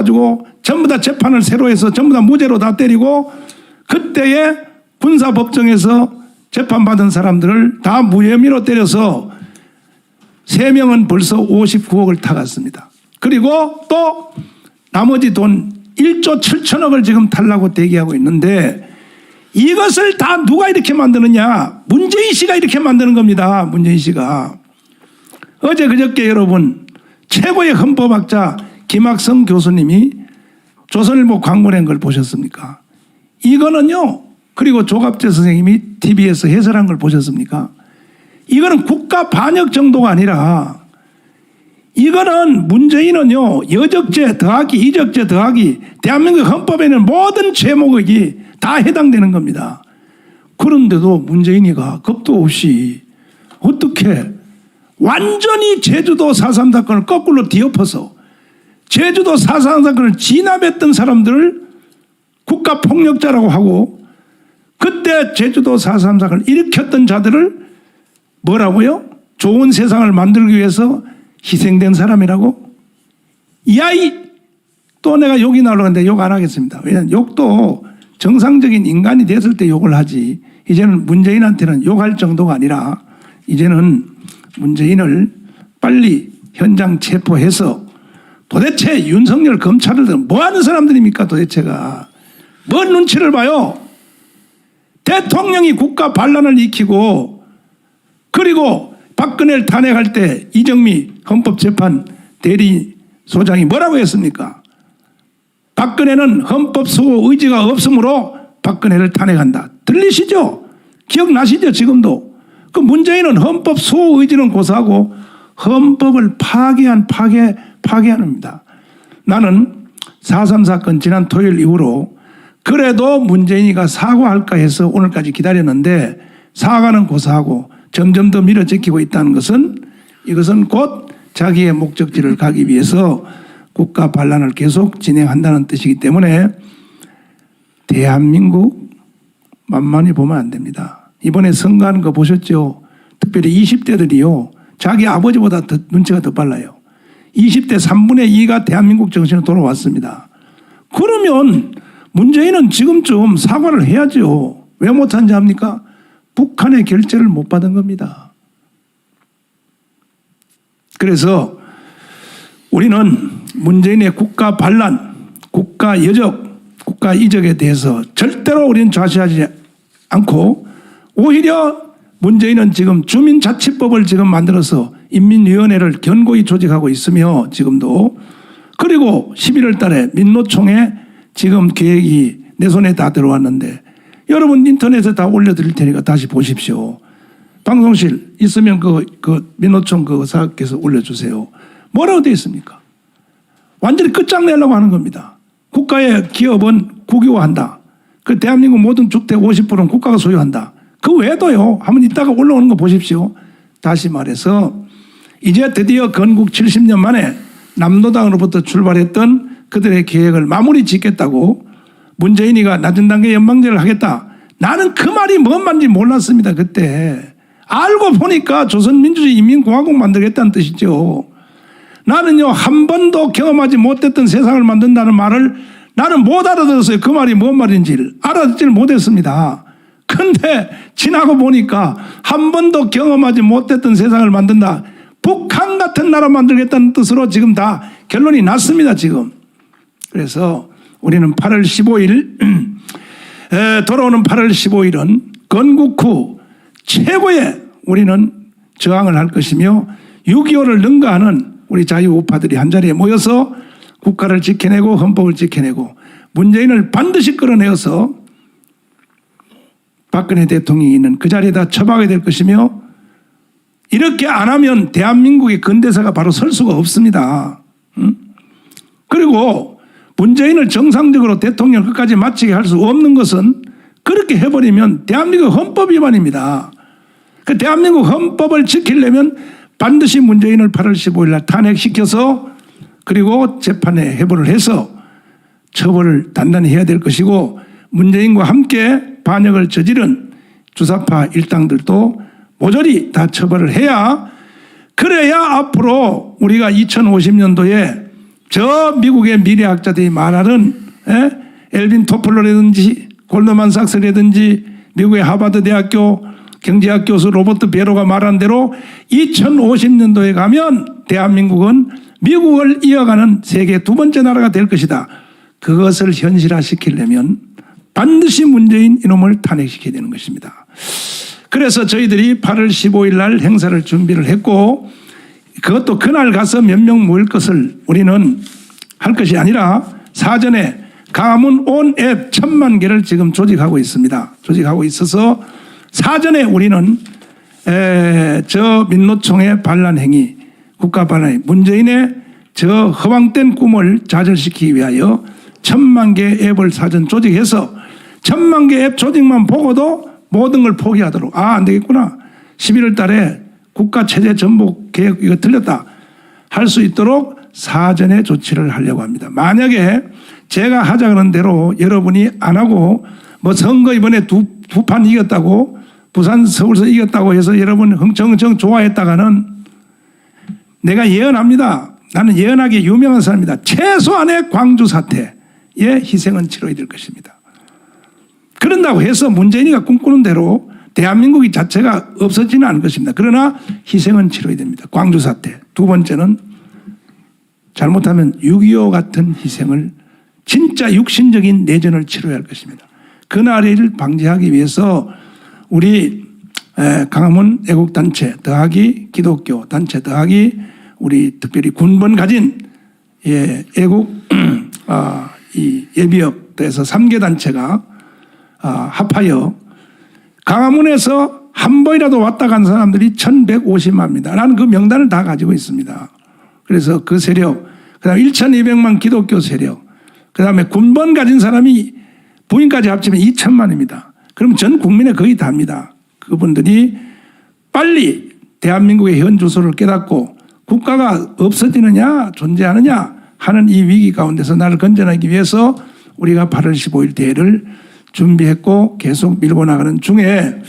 가지고 전부 다 재판을 새로 해서 전부 다 무죄로 다 때리고 그때에 군사법정에서 재판받은 사람들을 다 무혐의로 때려서 3명은 벌써 59억을 타갔습니다. 그리고 또 나머지 돈 1조 7천억을 지금 달라고 대기하고 있는데 이것을 다 누가 이렇게 만드느냐? 문재인 씨가 이렇게 만드는 겁니다. 문재인 씨가. 어제 그저께 여러분 최고의 헌법학자 김학성 교수님이 조선일보 광고 낸 걸 보셨습니까? 이거는요. 그리고 조갑재 선생님이 TV에서 해설한 걸 보셨습니까? 이거는 국가 반역 정도가 아니라 이거는 문재인은요. 여적죄 더하기 이적죄 더하기 대한민국 헌법에는 모든 죄목이 다 해당되는 겁니다. 그런데도 문재인이가 겁도 없이 어떻게 완전히 제주도 4.3 사건을 거꾸로 뒤엎어서 제주도 4.3 사건을 진압했던 사람들을 국가폭력자라고 하고 그때 제주도 4.3 사건을 일으켰던 자들을 뭐라고요? 좋은 세상을 만들기 위해서 희생된 사람이라고? 야이! 또 내가 욕이 나오려는데 욕 안 하겠습니다. 왜냐하면 욕도 정상적인 인간이 됐을 때 욕을 하지 이제는 문재인한테는 욕할 정도가 아니라 이제는 문재인을 빨리 현장 체포해서 도대체 윤석열 검찰을 뭐 하는 사람들입니까 도대체가. 뭔 눈치를 봐요. 대통령이 국가 반란을 일으키고 그리고 박근혜를 탄핵할 때 이정미 헌법재판 대리소장이 뭐라고 했습니까? 박근혜는 헌법 수호 의지가 없으므로 박근혜를 탄핵한다. 들리시죠? 기억나시죠? 지금도. 그 문재인은 헌법 수호 의지는 고사하고 헌법을 파괴합니다. 나는 4.3 사건 지난 토요일 이후로 그래도 문재인이가 사과할까 해서 오늘까지 기다렸는데 사과는 고사하고 점점 더 밀어제끼고 있다는 것은 이것은 곧 자기의 목적지를 가기 위해서 국가 반란을 계속 진행한다는 뜻이기 때문에 대한민국 만만히 보면 안 됩니다. 이번에 선거하는 거 보셨죠? 특별히 20대들이요. 자기 아버지보다 더 눈치가 더 빨라요. 20대 3분의 2가 대한민국 정신으로 돌아왔습니다. 그러면 문재인은 지금쯤 사과를 해야죠. 왜 못한지 압니까? 북한의 결재를 못 받은 겁니다. 그래서 우리는 문재인의 국가 반란, 국가 여적, 국가 이적에 대해서 절대로 우리는 좌시하지 않고 오히려 문재인은 지금 주민자치법을 지금 만들어서 인민위원회를 견고히 조직하고 있으며 지금도 그리고 11월 달에 민노총에 지금 계획이 내 손에 다 들어왔는데 여러분 인터넷에 다 올려드릴 테니까 다시 보십시오. 방송실 있으면 그 민노총 그 사장께서 올려주세요. 뭐라고 되어 있습니까? 완전히 끝장내려고 하는 겁니다. 국가의 기업은 국유화한다. 그 대한민국 모든 주택 50%는 국가가 소유한다. 그 외에도요. 한번 이따가 올라오는 거 보십시오. 다시 말해서 이제 드디어 건국 70년 만에 남노당으로부터 출발했던 그들의 계획을 마무리 짓겠다고 문재인이가 낮은 단계 연방제를 하겠다. 나는 그 말이 뭔 말인지 몰랐습니다. 그때. 알고 보니까 조선민주주의 인민공화국 만들겠다는 뜻이죠. 나는요 한 번도 경험하지 못했던 세상을 만든다는 말을 나는 못 알아들었어요. 그 말이 뭔 말인지를 알아듣지를 못했습니다. 근데 지나고 보니까 한 번도 경험하지 못했던 세상을 만든다. 북한 같은 나라 만들겠다는 뜻으로 지금 다 결론이 났습니다. 지금. 그래서 우리는 8월 15일 돌아오는 8월 15일은 건국 후 최고의 우리는 저항을 할 것이며 6.25를 능가하는 우리 자유우파들이 한자리에 모여서 국가를 지켜내고 헌법을 지켜내고 문재인을 반드시 끌어내어서 박근혜 대통령이 있는 그 자리에다 처박아야 될 것이며 이렇게 안 하면 대한민국의 근대사가 바로 설 수가 없습니다. 그리고 문재인을 정상적으로 대통령 끝까지 마치게 할 수 없는 것은 그렇게 해버리면 대한민국 헌법 위반입니다. 그 대한민국 헌법을 지키려면 반드시 문재인을 8월 15일 날 탄핵시켜서 그리고 재판에 회부를 해서 처벌을 단단히 해야 될 것이고 문재인과 함께 반역을 저지른 주사파 일당들도 모조리 다 처벌을 해야 그래야 앞으로 우리가 2050년도에 저 미국의 미래학자들이 말하는 엘빈 토플러라든지 골드만삭스라든지 미국의 하버드 대학교 경제학 교수 로버트 베로가 말한 대로 2050년도에 가면 대한민국은 미국을 이어가는 세계 두 번째 나라가 될 것이다. 그것을 현실화시키려면 반드시 문재인 이놈을 탄핵시켜야 되는 것입니다. 그래서 저희들이 8월 15일 날 행사를 준비를 했고, 그것도 그날 가서 몇 명 모일 것을 우리는 할 것이 아니라 사전에 강화문 온 앱 1000만 개를 지금 조직하고 있습니다. 조직하고 있어서 사전에 우리는 저 민노총의 반란행위, 국가 반란행위, 문재인의 저 허황된 꿈을 좌절시키기 위하여 1000만 개 앱을 사전 조직해서 1000만 개 앱 조직만 보고도 모든 걸 포기하도록, 안 되겠구나, 11월 달에 국가 체제 전복 계획 이거 틀렸다 할 수 있도록 사전에 조치를 하려고 합니다. 만약에 제가 하자 그런 대로 여러분이 안 하고 뭐 선거 이번에 두 판 이겼다고, 부산 서울서 이겼다고 해서 여러분 흥청흥청 좋아했다가는 내가 예언합니다. 나는 예언하기에 유명한 사람입니다. 최소한의 광주 사태의 희생은 치러야 될 것입니다. 그런다고 해서 문재인이가 꿈꾸는 대로 대한민국이 자체가 없어지는 않을 것입니다. 그러나 희생은 치러야 됩니다. 광주 사태. 두 번째는 잘못하면 6.25 같은 희생을, 진짜 육신적인 내전을 치러야 할 것입니다. 그날을 방지하기 위해서 우리 강화문 애국단체 더하기 기독교 단체 더하기 우리 특별히 군번 가진 애국 이 예비역에서 3개 단체가 합하여 강화문에서 한 번이라도 왔다 간 사람들이 1150만입니다. 나는 그 명단을 다 가지고 있습니다. 그래서 그 세력, 그 다음에 1200만 기독교 세력, 그 다음에 군번 가진 사람이 부인까지 합치면 2000만입니다. 그럼 전 국민의 거의 다입니다. 그분들이 빨리 대한민국의 현 주소를 깨닫고 국가가 없어지느냐 존재하느냐 하는 이 위기 가운데서 나를 건져내기 위해서 우리가 8월 15일 대회를 준비했고 계속 밀고 나가는 중에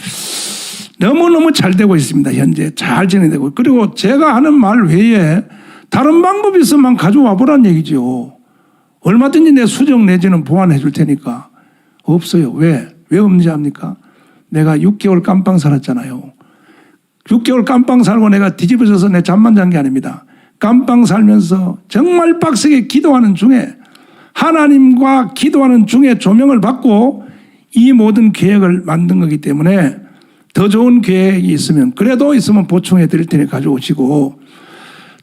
너무너무 잘 되고 있습니다. 현재 잘 진행되고. 그리고 제가 하는 말 외에 다른 방법이 있으면 가져와 보란 얘기죠. 얼마든지 내 수정 내지는 보완해 줄 테니까. 없어요. 왜 없는지 압니까? 내가 6개월 깜빵 살았잖아요. 6개월 깜빵 살고 내가 뒤집어져서 내 잠만 잔 게 아닙니다. 깜빵 살면서 정말 빡세게 기도하는 중에, 하나님과 기도하는 중에 조명을 받고 이 모든 계획을 만든 거기 때문에 더 좋은 계획이 있으면, 그래도 있으면 보충해 드릴 테니 가져오시고,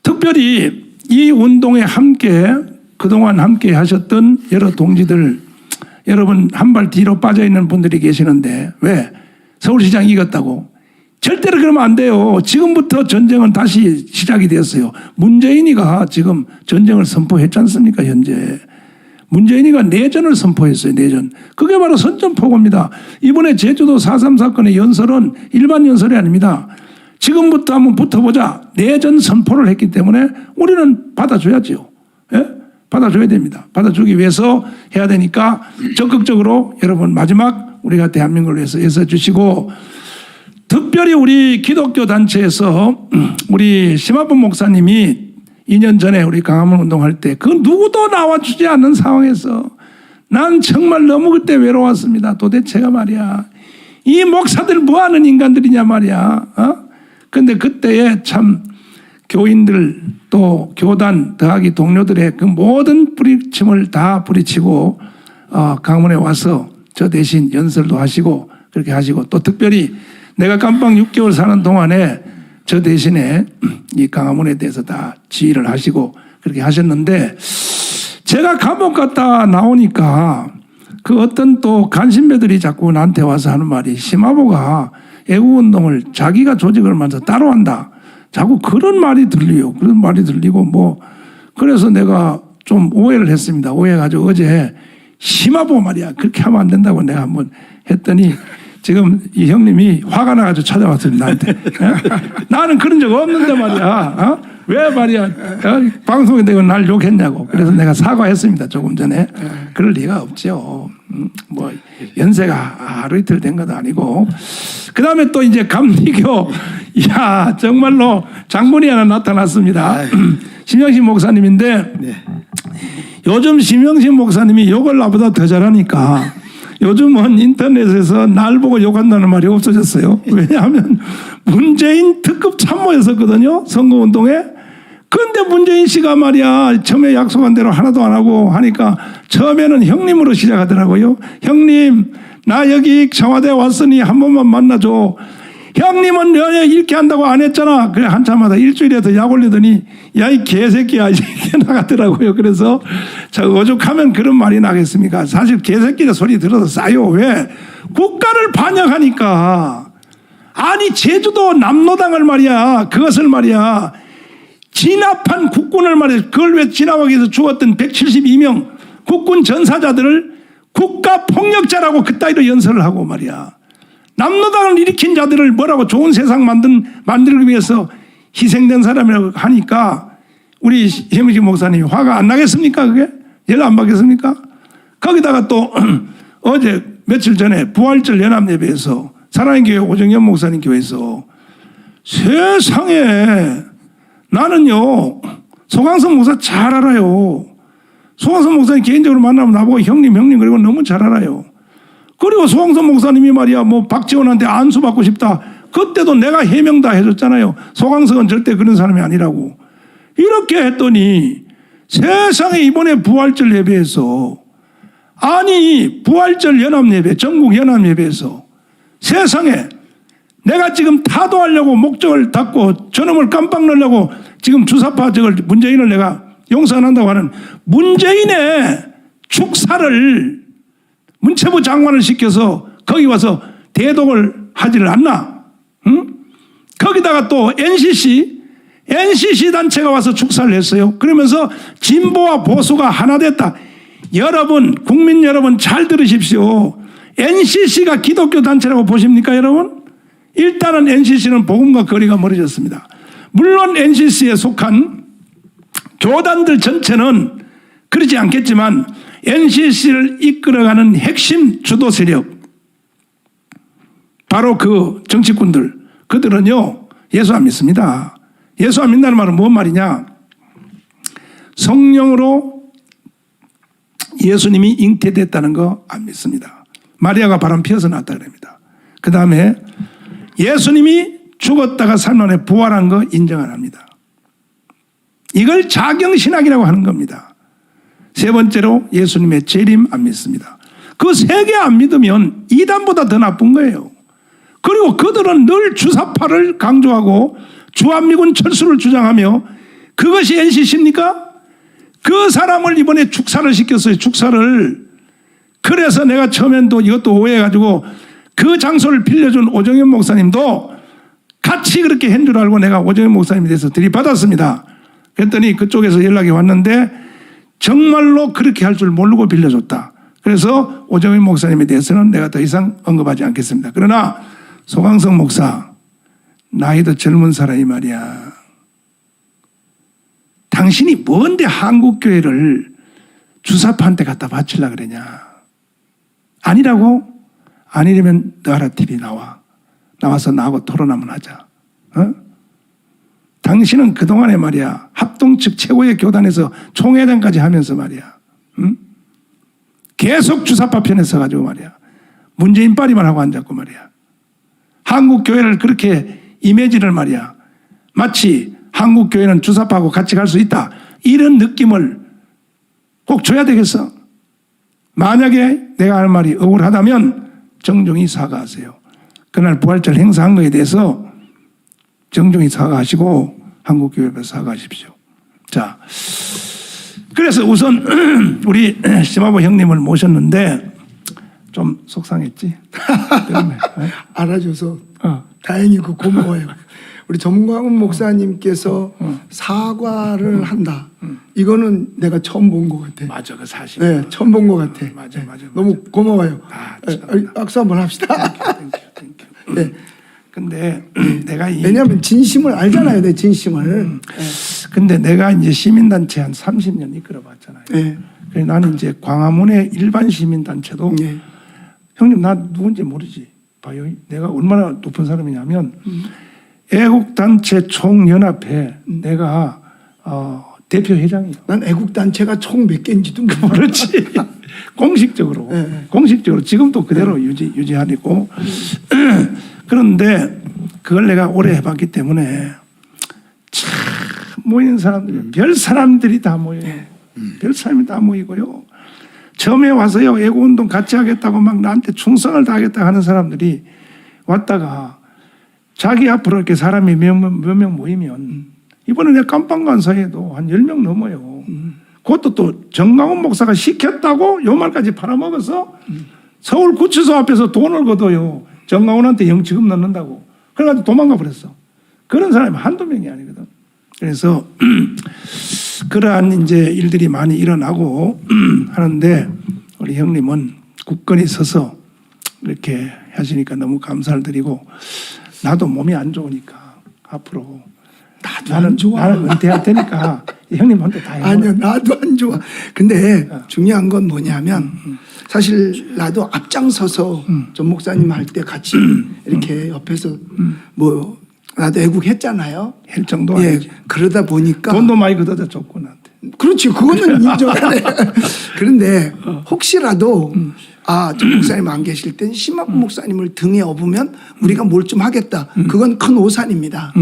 특별히 이 운동에 함께 그동안 함께 하셨던 여러 동지들, 여러분 한 발 뒤로 빠져 있는 분들이 계시는데 왜? 서울시장 이겼다고? 절대로 그러면 안 돼요. 지금부터 전쟁은 다시 시작이 되었어요. 문재인이가 지금 전쟁을 선포했지 않습니까? 현재 문재인이가 내전을 선포했어요. 내전. 그게 바로 선전포고입니다. 이번에 제주도 4.3 사건의 연설은 일반 연설이 아닙니다. 지금부터 한번 붙어보자. 내전 선포를 했기 때문에 우리는 받아줘야죠. 예? 받아줘야 됩니다. 받아주기 위해서 해야 되니까 적극적으로 여러분 마지막 우리가 대한민국을 위해서 애써주시고, 특별히 우리 기독교 단체에서 우리 심화범 목사님이 2년 전에 우리 강화문 운동할 때 그 누구도 나와주지 않는 상황에서 난 정말 너무 그때 외로웠습니다. 도대체가 말이야, 이 목사들 뭐하는 인간들이냐 말이야. 근데 그때에 참 교인들 또 교단 더하기 동료들의 그 모든 뿌리침을 다 뿌리치고 강원에 와서 저 대신 연설도 하시고 그렇게 하시고, 또 특별히 내가 깜빵 6개월 사는 동안에 저 대신에 이 강화문에 대해서 다 지휘를 하시고 그렇게 하셨는데, 제가 감옥 갔다 나오니까 그 어떤 또 간신배들이 자꾸 나한테 와서 하는 말이, 심화보가 애국운동을 자기가 조직을 만들어서 따로 한다. 자꾸 그런 말이 들려요. 그런 말이 들리고 뭐, 그래서 내가 좀 오해를 했습니다. 오해해가지고 어제 심화보 말이야, 그렇게 하면 안 된다고 내가 한번 했더니 지금 이 형님이 화가 나가지고 찾아왔습니다. 나한테. 나는 그런 적 없는데 말이야. 왜 말이야 방송에 대고 날 욕했냐고. 그래서 내가 사과했습니다. 조금 전에. 그럴 리가 없죠. 뭐 연세가 하루 이틀 된 것도 아니고. 그 다음에 또 이제 감리교, 이야 정말로 장본이 하나 나타났습니다. 심영신 목사님인데 네. 요즘 심영신 목사님이 욕을 나보다 더 잘하니까 요즘은 인터넷에서 날 보고 욕한다는 말이 없어졌어요. 왜냐하면 문재인 특급 참모였었거든요. 선거운동에. 그런데 문재인 씨가 말이야 처음에 약속한 대로 하나도 안 하고 하니까 처음에는 형님으로 시작하더라고요. 형님 나 여기 청와대 왔으니 한 번만 만나줘. 형님은 왜 이렇게 한다고 안 했잖아. 그래 한참마다 일주일에 더 약 올리더니 야 이 개새끼야 이렇게 나가더라고요. 그래서 저 오죽하면 그런 말이 나겠습니까? 사실 개새끼의 소리 들어서 싸요. 왜? 국가를 반역하니까. 아니 제주도 남로당을 말이야 그것을 말이야 진압한 국군을 말이야 그걸 왜 진압하기 위해서 죽었던 172명 국군 전사자들을 국가 폭력자라고 그따위로 연설을 하고 말이야. 남로당을 일으킨 자들을 뭐라고 좋은 세상 만들기 위해서 희생된 사람이라고 하니까 우리 심영신 목사님이 화가 안 나겠습니까? 그게? 열 안 받겠습니까? 거기다가 또 어제 며칠 전에 부활절 연합예배에서 사랑의 교회 오정현 목사님 교회에서 세상에 나는요 소강성 목사 잘 알아요. 소강성 목사님 개인적으로 만나면 나보고 형님 그리고 너무 잘 알아요. 그리고 소강성 목사님이 말이야 뭐 박지원한테 안수 받고 싶다. 그때도 내가 해명 다 해줬잖아요. 소강성은 절대 그런 사람이 아니라고. 이렇게 했더니 세상에 이번에 부활절 예배에서 아니 부활절 연합예배 전국 연합예배에서 세상에 내가 지금 타도하려고 목적을 닫고 저놈을 깜빡 넣으려고 지금 주사파 저걸 문재인을 내가 용서 안 한다고 하는 문재인의 축사를 문체부 장관을 시켜서 거기 와서 대독을 하지를 않나? 응? 거기다가 또 NCC 단체가 와서 축사를 했어요. 그러면서 진보와 보수가 하나 됐다. 여러분 국민 여러분 잘 들으십시오. NCC가 기독교 단체라고 보십니까 여러분? 일단은 NCC는 복음과 거리가 멀어졌습니다. 물론 NCC에 속한 교단들 전체는 그러지 않겠지만 NCC를 이끌어가는 핵심 주도 세력 바로 그 정치꾼들 그들은요 예수 안 믿습니다. 예수 안 믿는다는 말은 뭔 말이냐? 성령으로 예수님이 잉태됐다는 거 안 믿습니다. 마리아가 바람 피어서 낳았다 그럽니다. 그 다음에 예수님이 죽었다가 살만에 부활한 거 인정 안 합니다. 이걸 자경신학이라고 하는 겁니다. 세 번째로 예수님의 재림 안 믿습니다. 그 세 개 안 믿으면 이단보다 더 나쁜 거예요. 그리고 그들은 늘 주사파를 강조하고 주한미군 철수를 주장하며 그것이 NCC입니까? 그 사람을 이번에 축사를 시켰어요. 축사를. 그래서 내가 처음엔 또 이것도 오해해가지고 그 장소를 빌려준 오정현 목사님도 같이 그렇게 한 줄 알고 내가 오정현 목사님에 대해서 들이받았습니다. 그랬더니 그쪽에서 연락이 왔는데 정말로 그렇게 할 줄 모르고 빌려줬다. 그래서 오정현 목사님에 대해서는 내가 더 이상 언급하지 않겠습니다. 그러나 소강성 목사 나이도 젊은 사람이 말이야. 당신이 뭔데 한국교회를 주사파한테 갖다 바치려고 그러냐. 아니라고? 아니려면 너하라 TV 나와서 나하고 토론 한번 하자. 어? 당신은 그동안에 말이야 합동 측 최고의 교단에서 총회장까지 하면서 말이야 계속 주사파 편에 서가지고 말이야 문재인 빨이만 하고 앉았고 말이야 한국교회를 그렇게 이미지를 말이야 마치 한국교회는 주사파하고 같이 갈 수 있다 이런 느낌을 꼭 줘야 되겠어. 만약에 내가 하는 말이 억울하다면 정중히 사과하세요. 그날 부활절 행사한 거에 대해서 정중히 사과하시고 한국교회에 사과하십시오. 자, 그래서 우선 우리 심화보 형님을 모셨는데 좀 속상했지? 알아줘서 다행이고 고마워요. 우리 정광훈 목사님께서 사과를 한다. 이거는 내가 처음 본 것 같아. 맞아, 그 사실. 네, 처음 본 것 같아. 맞아. 너무 고마워요. 참. 박수 한번 합시다. 땡큐. 네. 근데 내가 왜냐하면 진심을 알잖아요, 내 진심을. 근데 내가 이제 시민단체 한 30년 이끌어봤잖아요. 네. 그래서 나는 이제 광화문의 일반 시민단체도 네. 형님 나 누군지 모르지. 봐요. 내가 얼마나 높은 사람이냐면 애국단체 총연합회 내가 대표 회장이요. 난 애국단체가 총 몇 개인지도 몰라. 그렇지. 공식적으로. 네. 공식적으로 지금도 그대로 유지하고. 그런데 그걸 내가 오래 해봤기 때문에 참 모이는 사람들이 별 사람들이 다 모여요. 별 사람이 다 모이고요. 처음에 와서요 애국운동 같이 하겠다고 막 나한테 충성을 다하겠다 하는 사람들이 왔다가 자기 앞으로 이렇게 사람이 몇 명 모이면 이번에 내가 깜빵간사에도 한 10명 넘어요. 그것도 또 정강훈 목사가 시켰다고 요 말까지 팔아먹어서 서울구치소 앞에서 돈을 걷어요. 정강훈한테 영치금 넣는다고. 그래가지고 도망가 버렸어. 그런 사람이 한두 명이 아니거든. 그래서 그러한 이제 일들이 많이 일어나고 하는데 우리 형님은 굳건히 서서 이렇게 하시니까 너무 감사를 드리고 나도 몸이 안 좋으니까 앞으로 안 좋아. 나는 은퇴할 테니까 형님한테 다 해요. 아니요, 나도 안 좋아. 근데 중요한 건 뭐냐면 사실 나도 앞장서서 전 목사님 할 때 같이 이렇게 옆에서 뭐 나도 애국했잖아요. 할 정도 예, 아니지. 그러다 보니까 돈도 많이 걷어다 줬고 나한테. 그렇지, 그거는 인정하네. 그런데 혹시라도 전 목사님 안 계실 땐 심학구 목사님을 등에 업으면 우리가 뭘 좀 하겠다. 그건 큰 오산입니다.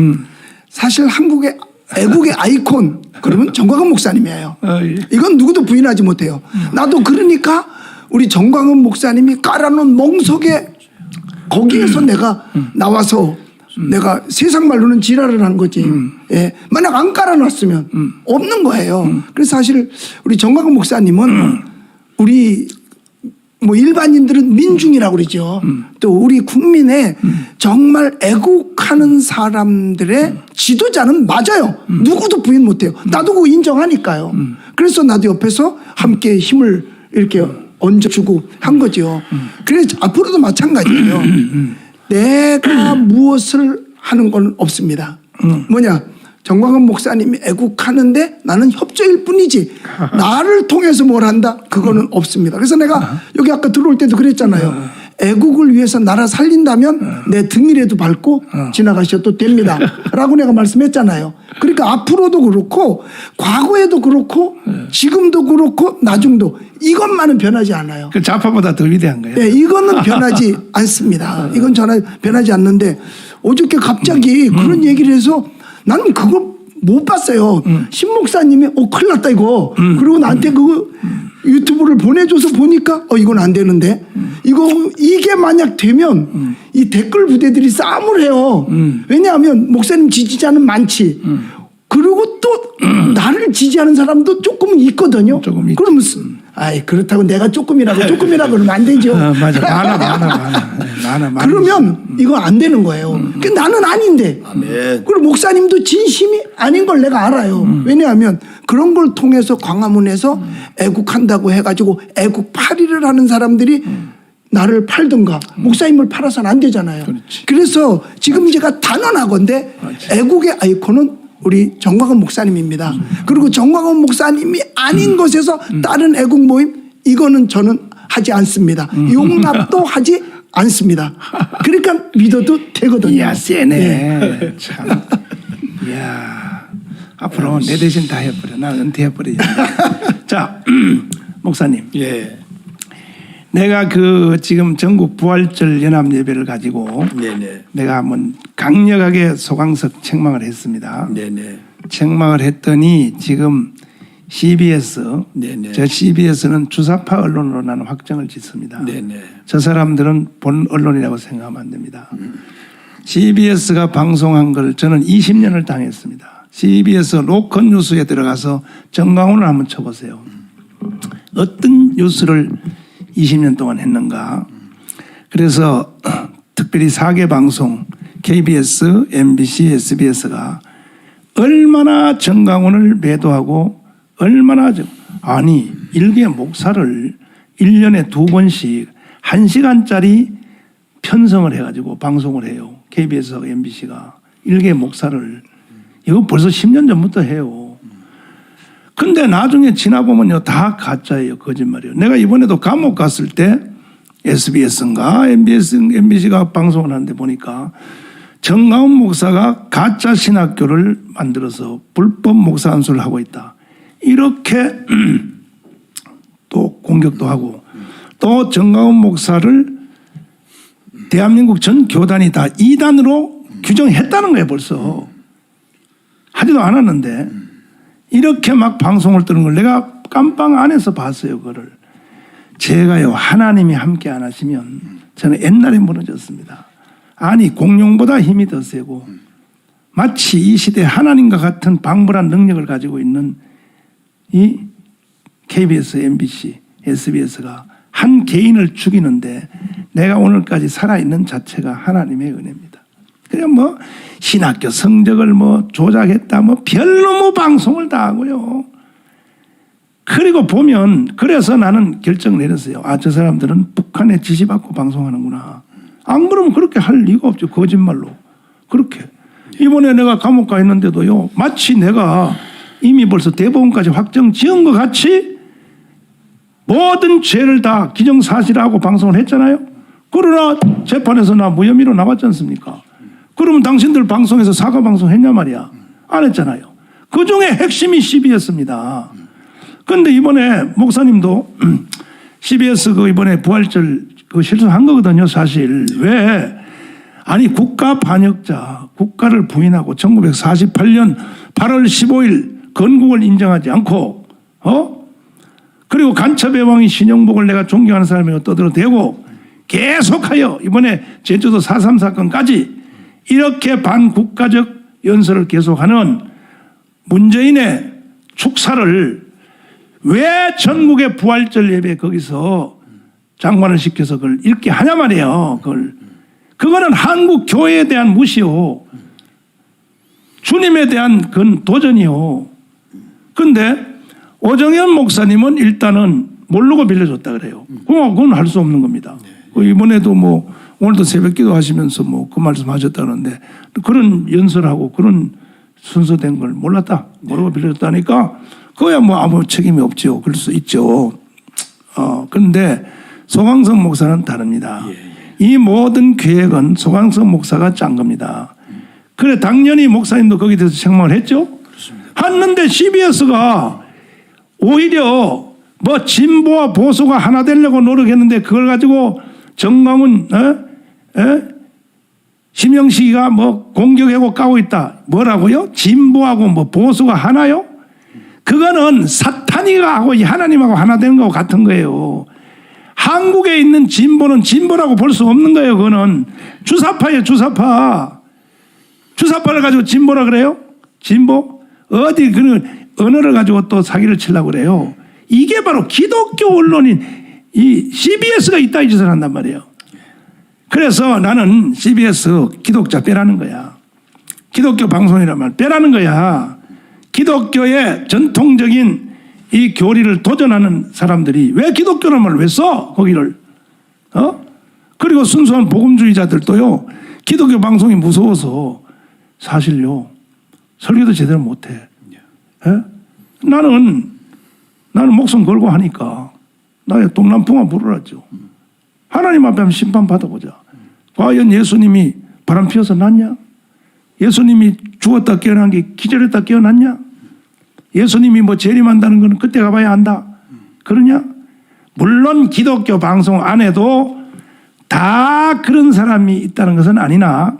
사실 한국의 애국의 아이콘 그러면 정광훈 목사님이에요. 예. 이건 누구도 부인하지 못해요. 나도 그러니까 우리 정광훈 목사님이 깔아놓은 멍석에 거기에서 내가 나와서 내가 세상 말로는 지랄을 한 거지. 예. 만약 안 깔아놨으면 없는 거예요. 그래서 사실 우리 정광훈 목사님은 우리 뭐 일반인들은 민중이라고 그러죠. 또 우리 국민의 정말 애국하는 사람들의 지도자는 맞아요. 누구도 부인 못해요. 나도 그거 인정하니까요. 그래서 나도 옆에서 함께 힘을 이렇게 얹어주고 한 거죠. 그래서 앞으로도 마찬가지예요. 내가 무엇을 하는 건 없습니다. 뭐냐? 정광훈 목사님이 애국하는데 나는 협조일 뿐이지 나를 통해서 뭘 한다? 그거는 없습니다. 그래서 내가 여기 아까 들어올 때도 그랬잖아요. 애국을 위해서 나라 살린다면 내 등이라도 밟고 지나가셔도 됩니다. 라고 내가 말씀했잖아요. 그러니까 앞으로도 그렇고 과거에도 그렇고 지금도 그렇고 나중도 이것만은 변하지 않아요. 그 좌파보다 더 위대한 거예요. 네, 이거는 변하지 않습니다. 이건 전혀 변하지 않는데 어저께 갑자기 그런 얘기를 해서 나는 그걸 못 봤어요. 신 목사님이 큰일 났다 이거. 그리고 나한테 그거 유튜브를 보내줘서 보니까 이건 안 되는데 이게 만약 되면 이 댓글 부대들이 싸움을 해요. 왜냐하면 목사님 지지자는 많지. 그리고 또 나를 지지하는 사람도 조금은 있거든요. 조금 있죠. 그러면 그렇다고 내가 조금이라고 그러면 안 되죠. 맞아. 많아. 그러면 이거 안 되는 거예요. 근데 나는 아닌데. 그리고 목사님도 진심이 아닌 걸 내가 알아요. 왜냐하면 그런 걸 통해서 광화문에서 애국한다고 해가지고 애국 파리를 하는 사람들이 나를 팔든가 목사님을 팔아서는 안 되잖아요. 그렇지. 그래서 지금 제가 단언하건대 애국의 아이콘은 우리 정광훈 목사님입니다. 그리고 정광훈 목사님이 아닌 것에서 다른 애국 모임 이거는 저는 하지 않습니다. 용납도 하지 않습니다. 그러니까 믿어도 되거든요. 이야 세네. 참. 이야 앞으로 내 대신 다 해버려. 나 은퇴해버리자. 자 목사님. 예. 내가 그 지금 전국 부활절 연합 예배를 가지고 네네. 내가 한번 강력하게 소강석 책망을 했습니다. 네네. 책망을 했더니 지금 CBS, 네네. 저 CBS는 주사파 언론으로 나는 확정을 짓습니다. 네네. 저 사람들은 본 언론이라고 생각하면 안 됩니다. CBS가 방송한 걸 저는 20년을 당했습니다. CBS 로컬 뉴스에 들어가서 정강훈을 한번 쳐보세요. 어떤 뉴스를 20년 동안 했는가. 그래서 특별히 4개 방송 KBS, MBC, SBS가 얼마나 정강훈을 매도하고 얼마나 일개 목사를 1년에 2번씩 1시간짜리 편성을 해가지고 방송을 해요. KBS하고 MBC가 일개 목사를 이거 벌써 10년 전부터 해요. 근데 나중에 지나보면요 다 가짜예요. 거짓말이에요. 내가 이번에도 감옥 갔을 때 SBS인가 MBC가 방송을 하는데 보니까 정강훈 목사가 가짜 신학교를 만들어서 불법 목사 안수를 하고 있다. 이렇게 또 공격도 하고 또 정강훈 목사를 대한민국 전 교단이 다 이단으로 규정했다는 거예요. 벌써 하지도 않았는데 이렇게 막 방송을 뜨는 걸 내가 깜빵 안에서 봤어요. 그거를 제가요 하나님이 함께 안 하시면 저는 옛날에 무너졌습니다. 아니 공룡보다 힘이 더 세고 마치 이 시대 하나님과 같은 방불한 능력을 가지고 있는 이 KBS, MBC, SBS가 한 개인을 죽이는데 내가 오늘까지 살아있는 자체가 하나님의 은혜입니다. 그냥 뭐 신학교 성적을 뭐 조작했다 뭐 별로 방송을 다 하고요. 그리고 보면 그래서 나는 결정을 내렸어요. 아, 저 사람들은 북한에 지시받고 방송하는구나. 안 그러면 그렇게 할 리가 없죠. 거짓말로. 그렇게. 이번에 내가 감옥 가 있는데도요. 마치 내가 이미 벌써 대법원까지 확정 지은 것 같이 모든 죄를 다 기정사실하고 방송을 했잖아요. 그러나 재판에서 나 무혐의로 나왔지 않습니까? 그러면 당신들 방송에서 사과 방송 했냐 말이야. 안 했잖아요. 그중에 핵심이 CBS입니다. 그런데 이번에 목사님도 CBS 그 이번에 부활절 그 실수한 거거든요. 사실. 왜? 아니 국가 반역자, 국가를 부인하고 1948년 8월 15일 건국을 인정하지 않고 그리고 간첩의 왕이 신영복을 내가 존경하는 사람이라고 떠들어대고 계속하여 이번에 제주도 4.3 사건까지 이렇게 반국가적 연설을 계속하는 문재인의 축사를 왜 전국의 부활절 예배 거기서 장관을 시켜서 그걸 읽게 하냐 말이에요. 그거는 한국 교회에 대한 무시요. 주님에 대한 그건 도전이요. 근데 오정현 목사님은 일단은 모르고 빌려줬다 그래요. 그건 할 수 없는 겁니다. 이번에도 뭐 오늘도 새벽기도 하시면서 뭐 그 말씀 하셨다는데 그런 연설하고 그런 순서된 걸 몰랐다. 모르고 빌려줬다니까 그거야 뭐 아무 책임이 없죠. 그럴 수 있죠. 그런데 소강성 목사는 다릅니다. 이 모든 계획은 소강성 목사가 짠 겁니다. 그래 당연히 목사님도 거기에 대해서 책망을 했죠. 했는데 CBS가 오히려 뭐 진보와 보수가 하나 되려고 노력했는데 그걸 가지고 정강훈 심영식이가 뭐 공격하고 까고 있다. 뭐라고요? 진보하고 뭐 보수가 하나요? 그거는 사탄이가 하고 하나님하고 하나 되는 거하고 같은 거예요. 한국에 있는 진보는 진보라고 볼 수 없는 거예요. 그거는 주사파예요. 주사파. 주사파를 가지고 진보라 그래요? 진보? 어디 그런 언어를 가지고 또 사기를 치려고 그래요. 이게 바로 기독교 언론인 이 CBS가 있다 이 짓을 한단 말이에요. 그래서 나는 CBS 기독자 빼라는 거야. 기독교 방송이란 말 빼라는 거야. 기독교의 전통적인 이 교리를 도전하는 사람들이 왜 기독교란 말을 왜 써? 거기를. 그리고 순수한 복음주의자들도요. 기독교 방송이 무서워서 사실요. 설교도 제대로 못해. 나는 목숨 걸고 하니까 나의 동남풍화 불어랐죠. 하나님 앞에 한번 심판 받아보자. 과연 예수님이 바람 피워서 났냐? 예수님이 죽었다 깨어난 게 기절했다 깨어났냐? 예수님이 뭐 재림한다는 건 그때 가봐야 한다. 그러냐? 물론 기독교 방송 안에도 다 그런 사람이 있다는 것은 아니나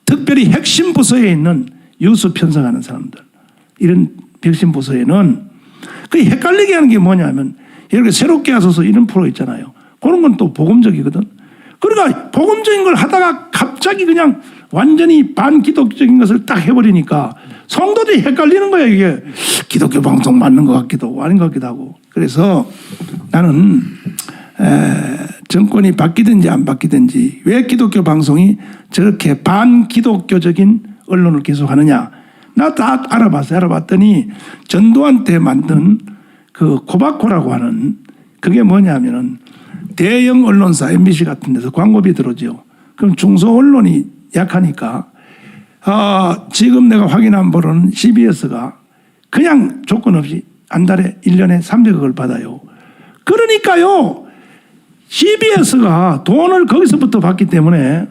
특별히 핵심 부서에 있는 유수 편성하는 사람들 이런 핵심 부서에는 그 헷갈리게 하는 게 뭐냐면 이렇게 새롭게 하소서 이런 프로 있잖아요. 그런 건 또 복음적이거든. 그러니까 복음적인 걸 하다가 갑자기 그냥 완전히 반기독적인 것을 딱 해버리니까 성도들이 헷갈리는 거야. 이게 기독교 방송 맞는 것 같기도 하고 아닌 것 같기도 하고. 그래서 나는 정권이 바뀌든지 안 바뀌든지 왜 기독교 방송이 저렇게 반기독교적인 언론을 계속하느냐. 나 다 알아봤어요. 알아봤더니 전두환 때 만든 그 코바코라고 하는 그게 뭐냐면은 대형 언론사 MBC 같은 데서 광고비 들어오죠. 그럼 중소 언론이 약하니까 지금 내가 확인한 바로는 CBS가 그냥 조건 없이 한 달에 1년에 300억을 받아요. 그러니까요. CBS가 돈을 거기서부터 받기 때문에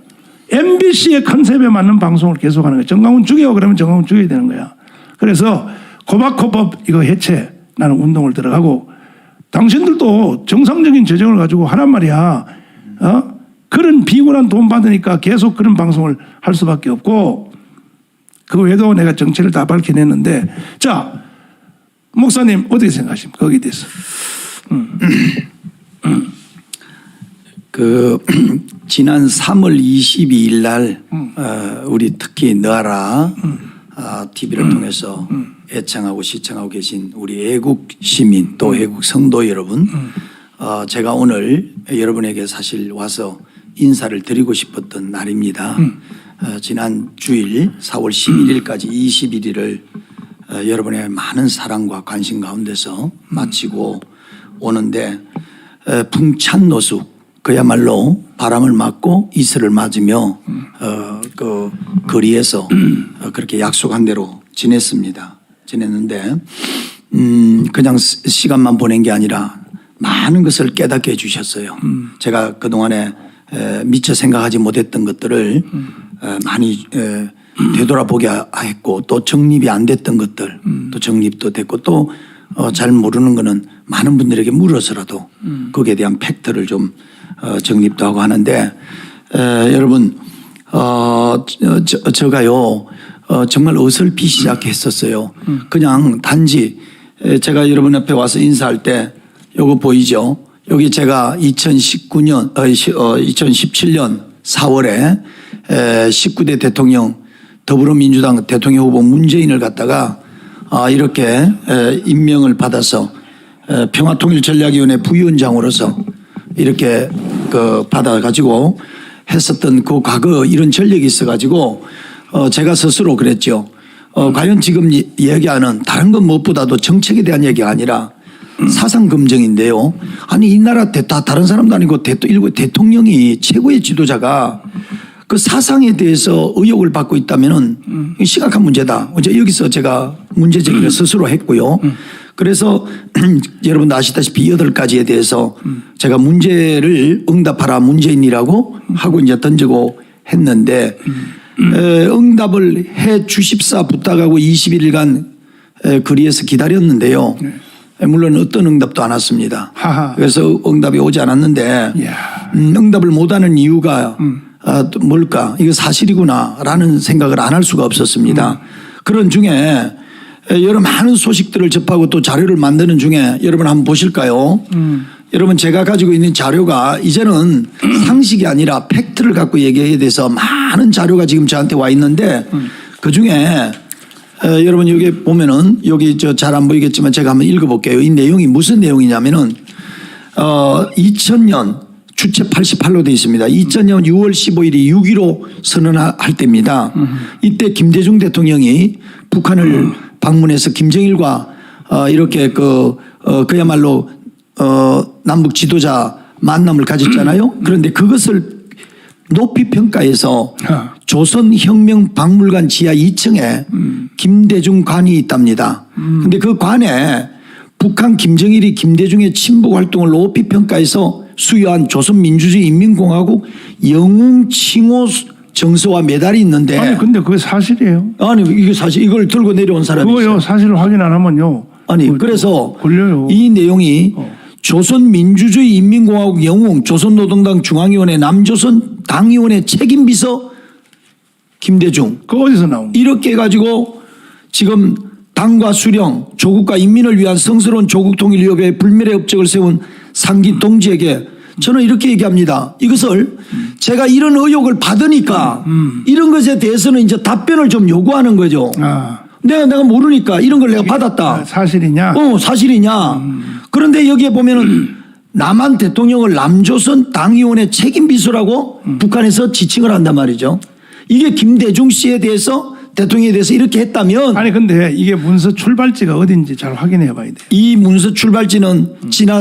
MBC의 컨셉에 맞는 방송을 계속하는 거예요. 정강훈 죽여 그러면 정강훈 죽여야 되는 거야. 그래서 코바코법 이거 해체 나는 운동을 들어가고 당신들도 정상적인 재정을 가지고 하란 말이야. 그런 비굴한 돈 받으니까 계속 그런 방송을 할 수밖에 없고 그 외에도 내가 정체를 다 밝혀냈는데 자 목사님 어떻게 생각하십니까? 거기에 대해서. 지난 3월 22일 날 우리 특히 너아라 TV를 통해서 애청하고 시청하고 계신 우리 애국 시민 또 애국 성도 여러분 제가 오늘 여러분에게 사실 와서 인사를 드리고 싶었던 날입니다. 지난 주일 4월 11일까지 21일을 여러분의 많은 사랑과 관심 가운데서 마치고 오는데 풍찬 노숙 그야말로 바람을 맞고 이슬을 맞으며 그 거리에서 그렇게 약속한 대로 지냈는데 그냥 시간만 보낸 게 아니라 많은 것을 깨닫게 해주셨어요. 제가 그동안에 미처 생각하지 못했던 것들을 많이 되돌아보게 했고 또 정립이 안 됐던 것들 또 정립도 됐고 또 잘 모르는 거는 많은 분들에게 물어서라도 거기에 대한 팩트를 좀 정립도 하고 하는데 여러분 제가요 정말 어설피 시작했었어요. 그냥 단지 제가 여러분 옆에 와서 인사할 때 요거 보이죠? 여기 제가 2017년 4월에 19대 대통령 더불어민주당 대통령 후보 문재인을 갖다가 이렇게 임명을 받아서 평화통일전략위원회 부위원장으로서 이렇게 받아가지고 했었던 그 과거 이런 전력이 있어가지고 제가 스스로 그랬죠. 과연 지금 얘기하는 다른 건 무엇보다도 정책에 대한 얘기가 아니라 사상 검증인데요. 아니 이 나라 다 다른 사람도 아니고 일부 대통령이 최고의 지도자가 그 사상에 대해서 의혹을 받고 있다면은 심각한 문제다. 어제 여기서 제가 문제 제기를 스스로 했고요. 그래서 여러분도 아시다시피 8가지에 대해서 제가 문제를 응답하라 문재인이라고 하고 이제 던지고 했는데 응답을 해 주십사 부탁하고 21일간 거리에서 기다렸는데요. 물론 어떤 응답도 안 왔습니다. 그래서 응답이 오지 않았는데 응답을 못하는 이유가 뭘까? 이거 사실이구나라는 생각을 안 할 수가 없었습니다. 그런 중에 여러 많은 소식들을 접하고 또 자료를 만드는 중에 여러분 한번 보실까요? 여러분 제가 가지고 있는 자료가 이제는 상식이 아니라 팩트를 갖고 얘기해야 돼서 많은 자료가 지금 저한테 와 있는데 그중에 여러분 여기 보면은 여기 잘 안 보이겠지만 제가 한번 읽어볼게요. 이 내용이 무슨 내용이냐면은 2000년 주체 88로 되어 있습니다. 2000년 6월 15일이 6.15 선언할 때입니다. 이때 김대중 대통령이 북한을 방문해서 김정일과 이렇게 그야말로 남북 지도자 만남을 가졌잖아요. 그런데 그것을 높이 평가해서 조선혁명박물관 지하 2층에 김대중 관이 있답니다. 그런데 그 관에 북한 김정일이 김대중의 친북 활동을 높이 평가해서 수여한 조선민주주의 인민공화국 영웅 칭호 정서와 메달이 있는데 아니 근데 그게 사실이에요. 아니 이게 사실 이걸 들고 내려온 사람이 그거요 있어요. 사실을 확인 안 하면요. 아니 그래서 걸려요. 이 내용이 조선민주주의 인민공화국 영웅 조선노동당 중앙위원회 남조선 당위원회 책임비서 김대중 그 어디서 나온? 이렇게 해가지고 지금 당과 수령 조국과 인민을 위한 성스러운 조국통일위협의 불멸의 업적을 세운 상기 동지에게 저는 이렇게 얘기합니다. 이것을 제가 이런 의혹을 받으니까 이런 것에 대해서는 이제 답변을 좀 요구하는 거죠. 내가 모르니까 이런 걸 내가 받았다. 사실이냐? 사실이냐. 그런데 여기에 보면은 남한 대통령을 남조선 당위원회 책임비서라고 북한에서 지칭을 한단 말이죠. 이게 김대중 씨에 대해서 대통령에 대해서 이렇게 했다면 아니 근데 이게 문서 출발지가 어딘지 잘 확인해 봐야 돼. 이 문서 출발지는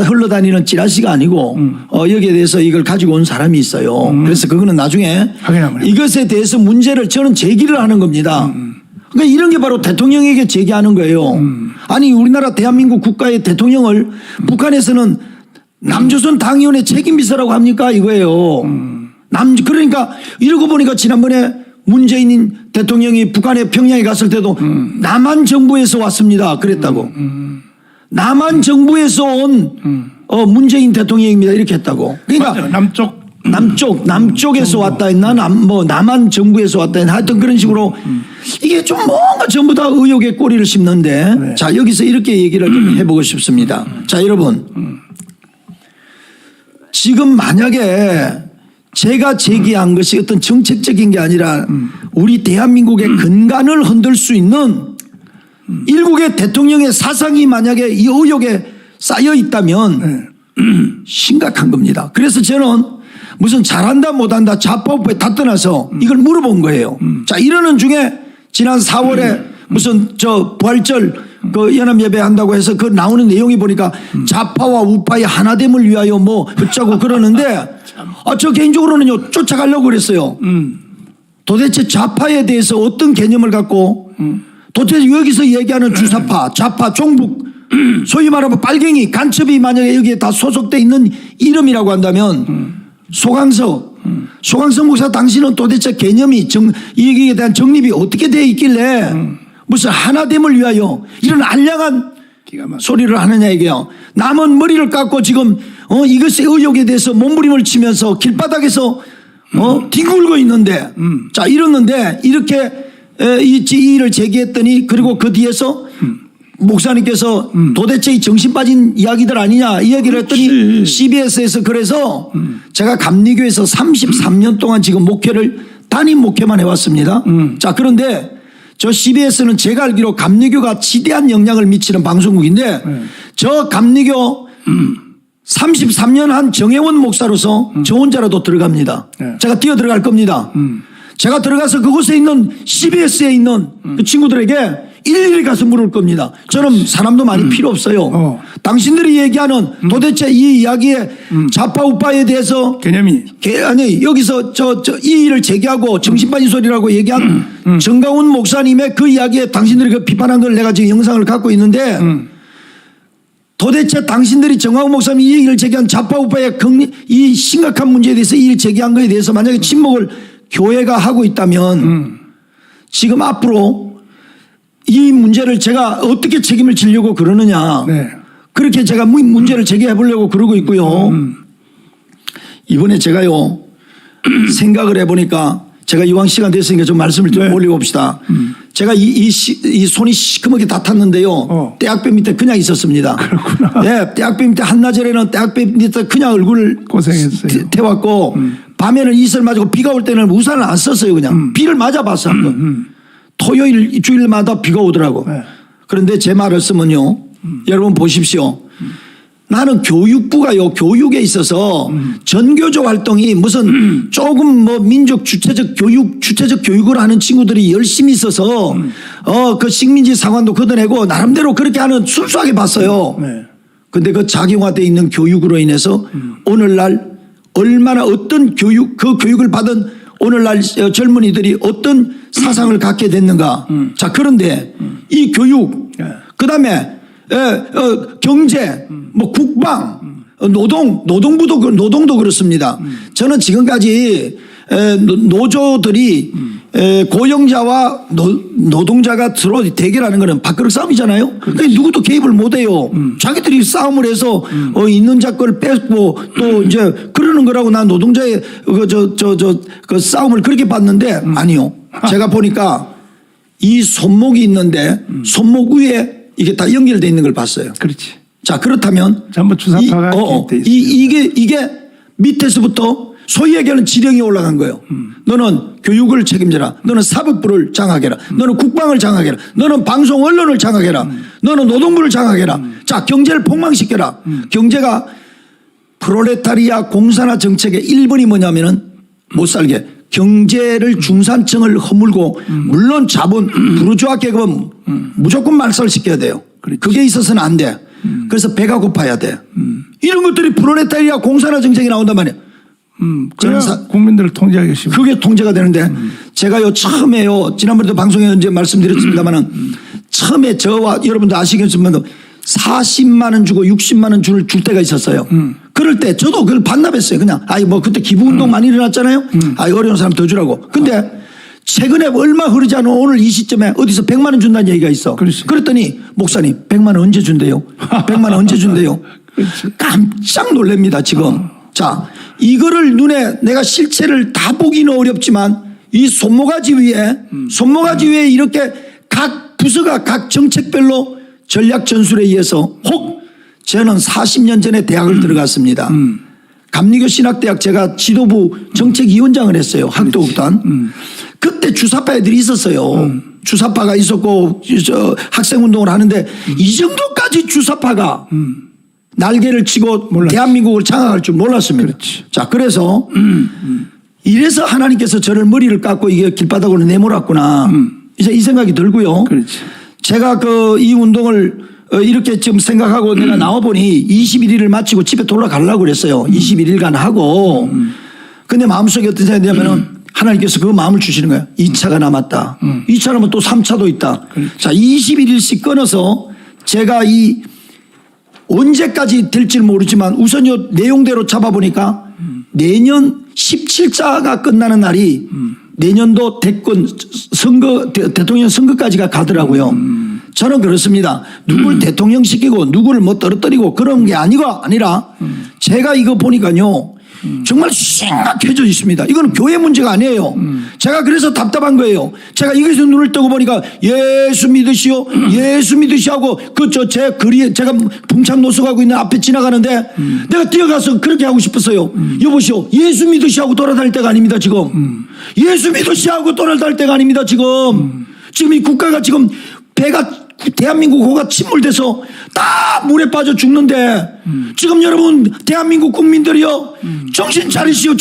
흘러다니는 찌라시가 아니고 여기에 대해서 이걸 가지고 온 사람이 있어요. 그래서 그거는 나중에 확인하면 이것에 대해서 문제를 저는 제기를 하는 겁니다. 그러니까 이런 게 바로 대통령에게 제기하는 거예요. 아니 우리나라 대한민국 국가의 대통령을 북한에서는 남조선 당위원회 책임비서라고 합니까 이거예요. 그러니까 이러고 보니까 지난번에 문재인 대통령이 북한에 평양에 갔을 때도 남한 정부에서 왔습니다. 그랬다고. 남한 정부에서 온 문재인 대통령입니다. 이렇게 했다고. 그러니까 맞아요. 남쪽에서 왔다 했나 남한 정부에서 왔다 했나 하여튼 그런 식으로 이게 좀 뭔가 전부 다 의혹의 꼬리를 씹는데 네. 자 여기서 이렇게 얘기를 좀 해보고 싶습니다. 자 여러분 지금 만약에 제가 제기한 것이 어떤 정책적인 게 아니라 우리 대한민국의 근간을 흔들 수 있는 일국의 대통령의 사상이 만약에 이 의혹에 쌓여 있다면 심각한 겁니다. 그래서 저는 무슨 잘한다 못한다 좌파우파에 다 떠나서 이걸 물어본 거예요. 자 이러는 중에 지난 4월에 무슨 저 부활절 그 연합예배 한다고 해서 그 나오는 내용이 보니까 좌파와 우파의 하나됨을 위하여 뭐 어쩌고 그러는데 저 개인적으로는요 쫓아가려고 그랬어요. 도대체 좌파에 대해서 어떤 개념을 갖고 도대체 여기서 얘기하는 주사파, 좌파, 종북 소위 말하면 빨갱이, 간첩이 만약에 여기에 다 소속돼 있는 이름이라고 한다면 소강석 목사 당신은 도대체 개념이 이에 대한 정립이 어떻게 되어 있길래 무슨 하나됨을 위하여 이런 알량한 소리를 하느냐 이게요. 남은 머리를 깎고 지금 이것의 의혹에 대해서 몸부림을 치면서 길바닥에서 뒹굴고 있는데 자 이러는데 이렇게 이 지의를 제기했더니 그리고 그 뒤에서 목사님께서 도대체 이 정신 빠진 이야기들 아니냐 이 얘기를 했더니 CBS에서 그래서 제가 감리교에서 33년 동안 지금 목회를 단임 목회만 해왔습니다. 자 그런데 저 CBS는 제가 알기로 감리교가 지대한 영향을 미치는 방송국인데 저 감리교 33년 한 정혜원 목사로서 저 혼자라도 들어갑니다. 제가 뛰어 들어갈 겁니다. 제가 들어가서 그곳에 있는 CBS에 있는 그 친구들에게 일일이 가서 물을 겁니다. 저는 사람도 많이 필요 없어요. 당신들이 얘기하는 도대체 이 이야기의 좌파 우파에 대해서 개념이 아니 여기서 이 일을 제기하고 정신빠진 소리라고 얘기한 정강훈 목사님의 그 이야기에 당신들이 그 비판한 걸 내가 지금 영상을 갖고 있는데 도대체 당신들이 정강훈 목사님이 이 얘기를 제기한 좌파 우파의 이 심각한 문제에 대해서 이 일 제기한 거에 대해서 만약에 침묵을 교회가 하고 있다면 지금 앞으로 이 문제를 제가 어떻게 책임을 지려고 그러느냐. 네. 그렇게 제가 문제를 제기해 보려고 그러고 있고요. 이번에 제가요 생각을 해보니까 제가 이왕 시간 됐으니까 좀 말씀을 좀 올려봅시다. 제가 이 손이 시커멓게 다 탔는데요. 대학병 밑에 그냥 있었습니다. 그렇구나. 네, 대학병 밑에 한나절에는 대학병 밑에 그냥 얼굴을 고생했어요. 태웠고 밤에는 이슬 맞고 비가 올 때는 우산을 안 썼어요. 그냥 비를 맞아봤어 한번. 토요일 주일마다 비가 오더라고. 네. 그런데 제 말을 쓰면요. 여러분 보십시오. 나는 교육부가요 교육에 있어서 전교조 활동이 무슨 조금 뭐 민족 주체적 교육을 하는 친구들이 열심히 있어서 그 식민지 상황도 걷어내고 나름대로 그렇게 하는 순수하게 봤어요. 네. 근데 그 작용화되어 있는 교육으로 인해서 오늘날 얼마나 어떤 그 교육을 받은 오늘날 젊은이들이 어떤 사상을 갖게 됐는가. 자 그런데 이 교육 그다음에 경제 뭐 국방 노동도 그렇습니다. 저는 지금까지 노조들이 고용자와 노동자가 서로 대결하는 거는 밥그릇 싸움이잖아요. 그러니까 누구도 개입을 못해요. 자기들이 싸움을 해서 있는 자걸 뺏고 또 이제 그러는 거라고 난 노동자의 그 싸움을 그렇게 봤는데 아니요. 제가 보니까 이 손목이 있는데 손목 위에 이게 다 연결되어 있는 걸 봤어요. 그렇지. 자 그렇다면 전부 주사파가 돼 있어요. 이게 밑에서부터 소위 얘기하는 지령이 올라간 거예요. 너는 교육을 책임져라. 너는 사법부를 장악해라. 너는 국방을 장악해라. 너는 방송 언론을 장악해라. 너는 노동부를 장악해라. 자 경제를 폭망시켜라. 경제가 프롤레타리아 공산화 정책의 1번이 뭐냐면은 못 살게 경제를 중산층을 허물고 물론 자본 부르주아 계급은 무조건 말살시켜야 돼요. 그게 있어서는 안 돼. 그래서 배가 고파야 돼. 이런 것들이 프롤레타리아 공산화 정책이 나온단 말이에요. 그래야 국민들을 통제하기 쉽고. 그게 통제가 되는데 제가요 처음에요 지난번에도 방송에 이제 말씀드렸습니다만은 처음에 저와 여러분도 아시겠지만 40만 원 주고 60만 원 줄 때가 있었어요. 그럴 때 저도 그걸 반납했어요. 그냥 뭐 그때 기부운동 많이 일어났잖아요. 어려운 사람 더 주라고. 근데 최근에 얼마 흐르지 않은 오늘 이 시점에 어디서 100만 원 준다는 얘기가 있어. 그렇지. 그랬더니 목사님 100만 원 언제 준대요? 100만 원 언제 준대요? 그렇지. 깜짝 놀랍니다 지금. 자, 이거를 눈에 내가 실체를 다 보기는 어렵지만 이 손모가지 위에 이렇게 각 부서가 각 정책별로 전략 전술에 의해서 혹 저는 40년 전에 대학을 들어갔습니다. 감리교 신학대학 제가 지도부 정책위원장을 했어요. 학도극단. 그때 주사파 애들이 있었어요. 주사파가 있었고 학생운동을 하는데 이 정도까지 주사파가 날개를 치고 대한민국을 장악할 줄 몰랐습니다. 그렇지. 자, 그래서 이래서 하나님께서 저를 머리를 깎고 이게 길바닥으로 내몰았구나. 이제 이 생각이 들고요. 그렇지. 제가 이 운동을 이렇게 지금 생각하고 내가 나와보니 21일을 마치고 집에 돌아가려고 그랬어요. 21일간 하고. 근데 마음속에 어떤 생각이 드냐면은 하나님께서 그 마음을 주시는 거예요. 2차가 남았다. 2차 남으면 또 3차도 있다. 자, 21일씩 끊어서 제가 이 언제까지 될지 모르지만 우선 요 내용대로 잡아보니까 내년 17자가 끝나는 날이 내년도 대통령 선거까지가 가더라고요. 저는 그렇습니다. 누굴 대통령 시키고 누구를 뭐 떨어뜨리고 그런 게 아니라 제가 이거 보니까요. 정말 심각해져 있습니다. 이거는 교회 문제가 아니에요. 제가 그래서 답답한 거예요. 제가 여기서 눈을 뜨고 보니까 예수 믿으시오, 예수 믿으시오 하고 제 거리에 제가 풍창 노숙하고 있는 앞에 지나가는데 내가 뛰어가서 그렇게 하고 싶었어요. 여보시오, 예수 믿으시오 하고 돌아다닐 때가 아닙니다, 지금. 예수 믿으시오 하고 돌아다닐 때가 아닙니다, 지금. 지금 이 국가가 지금 대한민국 호가 침몰돼서 다 물에 빠져 죽는데 지금 여러분 대한민국 국민들이요 정신 차리시오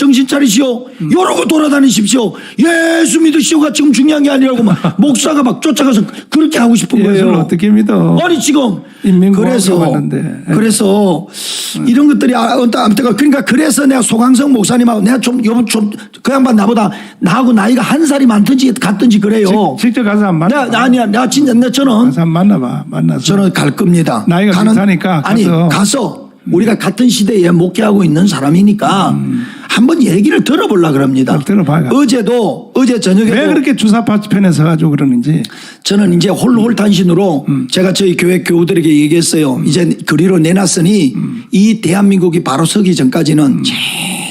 이러고 돌아다니십시오. 예수 믿으시오가 지금 중요한 게 아니라고 막 목사가 막 쫓아가서 그렇게 하고 싶은 예수를 거예요. 어떻게 믿어? 아니 지금 인민공화국을 그래서 이런 것들이 아무튼 그러니까 그래서 내가 소강성 목사님하고 내가 좀 그 양반 나하고 나이가 한 살이 많든지 같든지 그래요. 직접 가서 한 만나. 내가 진짜 저는 가서 한 만나서. 저는 갈 겁니다. 나이가 비슷하니까 가서 우리가 같은 시대에 목회하고 있는 사람이니까 한번 얘기를 들어보려고 그럽니다. 들어봐요. 어제 저녁에 왜 그렇게 주사파 편에 서가지고 그러는지. 저는 이제 홀홀탄신으로 제가 저희 교회 교우들에게 얘기했어요. 이제 거리로 내놨으니 이 대한민국이 바로 서기 전까지는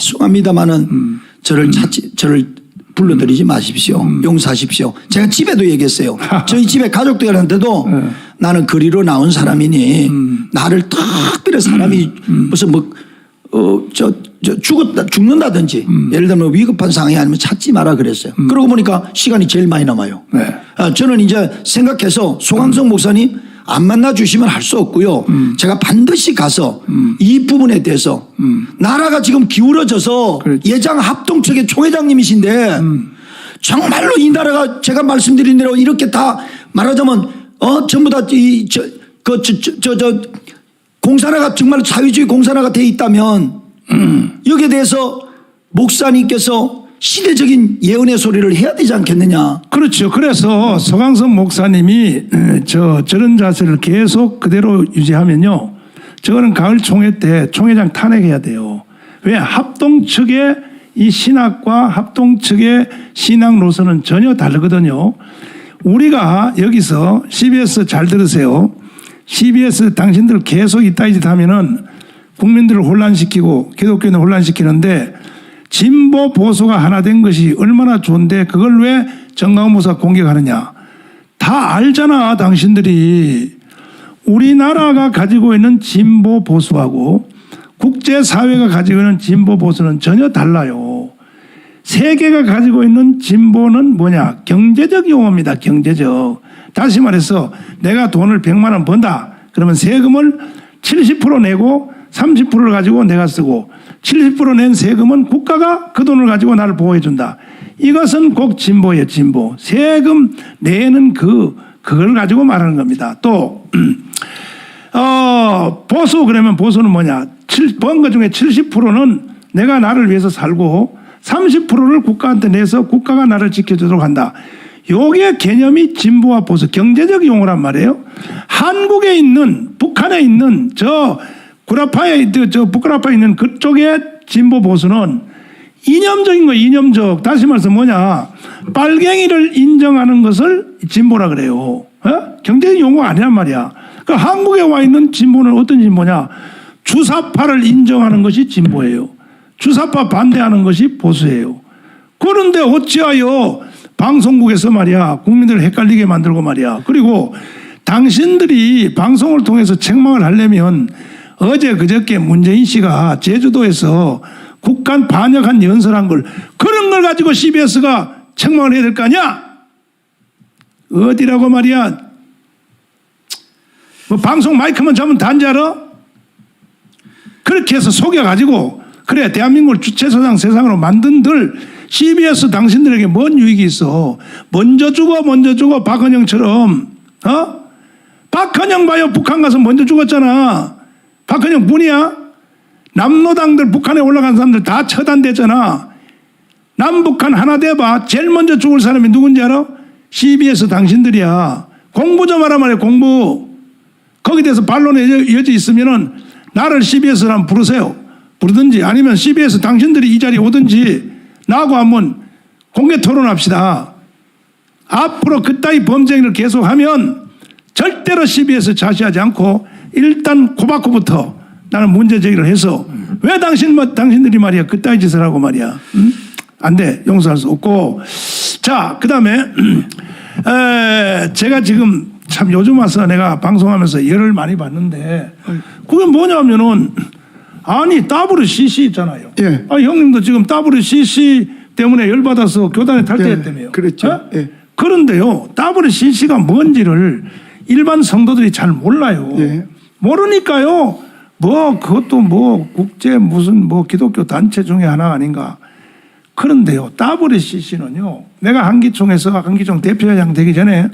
죄송합니다마는 저를 불러들이지 마십시오. 용서하십시오. 제가 집에도 얘기했어요. 저희 집에 가족들한테도 나는 거리로 나온 사람이니 나를 특별히 사람이 무슨 죽는다든지 예를 들면 위급한 상황이 아니면 찾지 마라 그랬어요. 그러고 보니까 시간이 제일 많이 남아요. 네. 저는 이제 생각해서 소강성 목사님 안 만나 주시면 할 수 없고요. 제가 반드시 가서 이 부분에 대해서 나라가 지금 기울어져서 그렇지. 예장 합동측의 총회장님이신데 정말로 이 나라가 제가 말씀드린 대로 이렇게 다 말하자면 전부 다 공산화가 정말 사회주의 공산화가 돼 있다면 여기에 대해서 목사님께서 시대적인 예언의 소리를 해야 되지 않겠느냐. 그렇죠. 그래서 서강석 목사님이 저런 자세를 계속 그대로 유지하면요. 저거는 가을 총회 때 총회장 탄핵해야 돼요. 왜? 합동 측의 이 신학과 합동 측의 신앙 노선은 전혀 다르거든요. 우리가 여기서 CBS 잘 들으세요. CBS 당신들 계속 이따 짓 하면은 국민들을 혼란시키고 기독교인을 혼란시키는데 진보 보수가 하나 된 것이 얼마나 좋은데 그걸 왜 정강훈 목사가 공격하느냐. 다 알잖아 당신들이. 우리나라가 가지고 있는 진보 보수하고 국제사회가 가지고 있는 진보 보수는 전혀 달라요. 세계가 가지고 있는 진보는 뭐냐. 경제적 용어입니다. 경제적. 다시 말해서 내가 돈을 100만 원 번다. 그러면 세금을 70% 내고 30%를 가지고 내가 쓰고 70% 낸 세금은 국가가 그 돈을 가지고 나를 보호해 준다. 이것은 꼭 진보예요. 진보. 세금 내는 그걸 가지고 말하는 겁니다. 또 보수 그러면 보수는 뭐냐. 번 것 중에 70%는 내가 나를 위해서 살고 30%를 국가한테 내서 국가가 나를 지켜주도록 한다. 요게 개념이 진보와 보수 경제적 용어란 말이에요. 한국에 있는 북한에 있는 부끄라파에 있는 그쪽의 진보 보수는 이념적인 거 이념적. 다시 말해서 뭐냐. 빨갱이를 인정하는 것을 진보라 그래요. 경제적 용어가 아니란 말이야. 그 한국에 와 있는 진보는 어떤 진보냐. 주사파를 인정하는 것이 진보예요. 주사파 반대하는 것이 보수예요. 그런데 어찌하여 방송국에서 말이야 국민들을 헷갈리게 만들고 말이야. 그리고 당신들이 방송을 통해서 책망을 하려면 어제 그저께 문재인 씨가 제주도에서 국간 반역한 연설한 걸 그런 걸 가지고 CBS가 책망을 해야 될 거 아니야? 어디라고 말이야. 뭐 방송 마이크만 잡으면 단지 알아? 그렇게 해서 속여가지고 그래 대한민국을 주체사상 세상으로 만든들 CBS 당신들에게 뭔 유익이 있어. 먼저 죽어 박헌영처럼. 박헌영 봐요. 북한 가서 먼저 죽었잖아. 박헌영 뿐이야. 남로당들 북한에 올라간 사람들 다 처단됐잖아. 남북한 하나 돼봐. 제일 먼저 죽을 사람이 누군지 알아? CBS 당신들이야. 공부 좀 하라 말이야. 공부. 거기에 대해서 반론의 여지 있으면은 나를 CBS로 한번 부르세요. 부르든지 아니면 CBS 당신들이 이 자리에 오든지 나하고 한번 공개 토론합시다. 앞으로 그따위 범죄를 계속하면 절대로 CBS 자시하지 않고 일단 코바코부터 나는 문제 제기를 해서 왜 당신들이 말이야 그따위 짓을 하고 말이야. 응? 안 돼. 용서할 수 없고. 자, 그 다음에 제가 지금 참 요즘 와서 내가 방송하면서 열을 많이 받는데 그게 뭐냐면은 아니 WCC 있잖아요. 예. 형님도 지금 WCC 때문에 열받아서 교단에 탈퇴했다며요. 예, 그렇죠. 예. 그런데요. WCC가 뭔지를 일반 성도들이 잘 몰라요. 예. 모르니까요. 뭐 그것도 뭐 국제 무슨 뭐 기독교 단체 중에 하나 아닌가. 그런데요. WCC는요. 내가 한기총에서 한기총 대표회장 되기 전에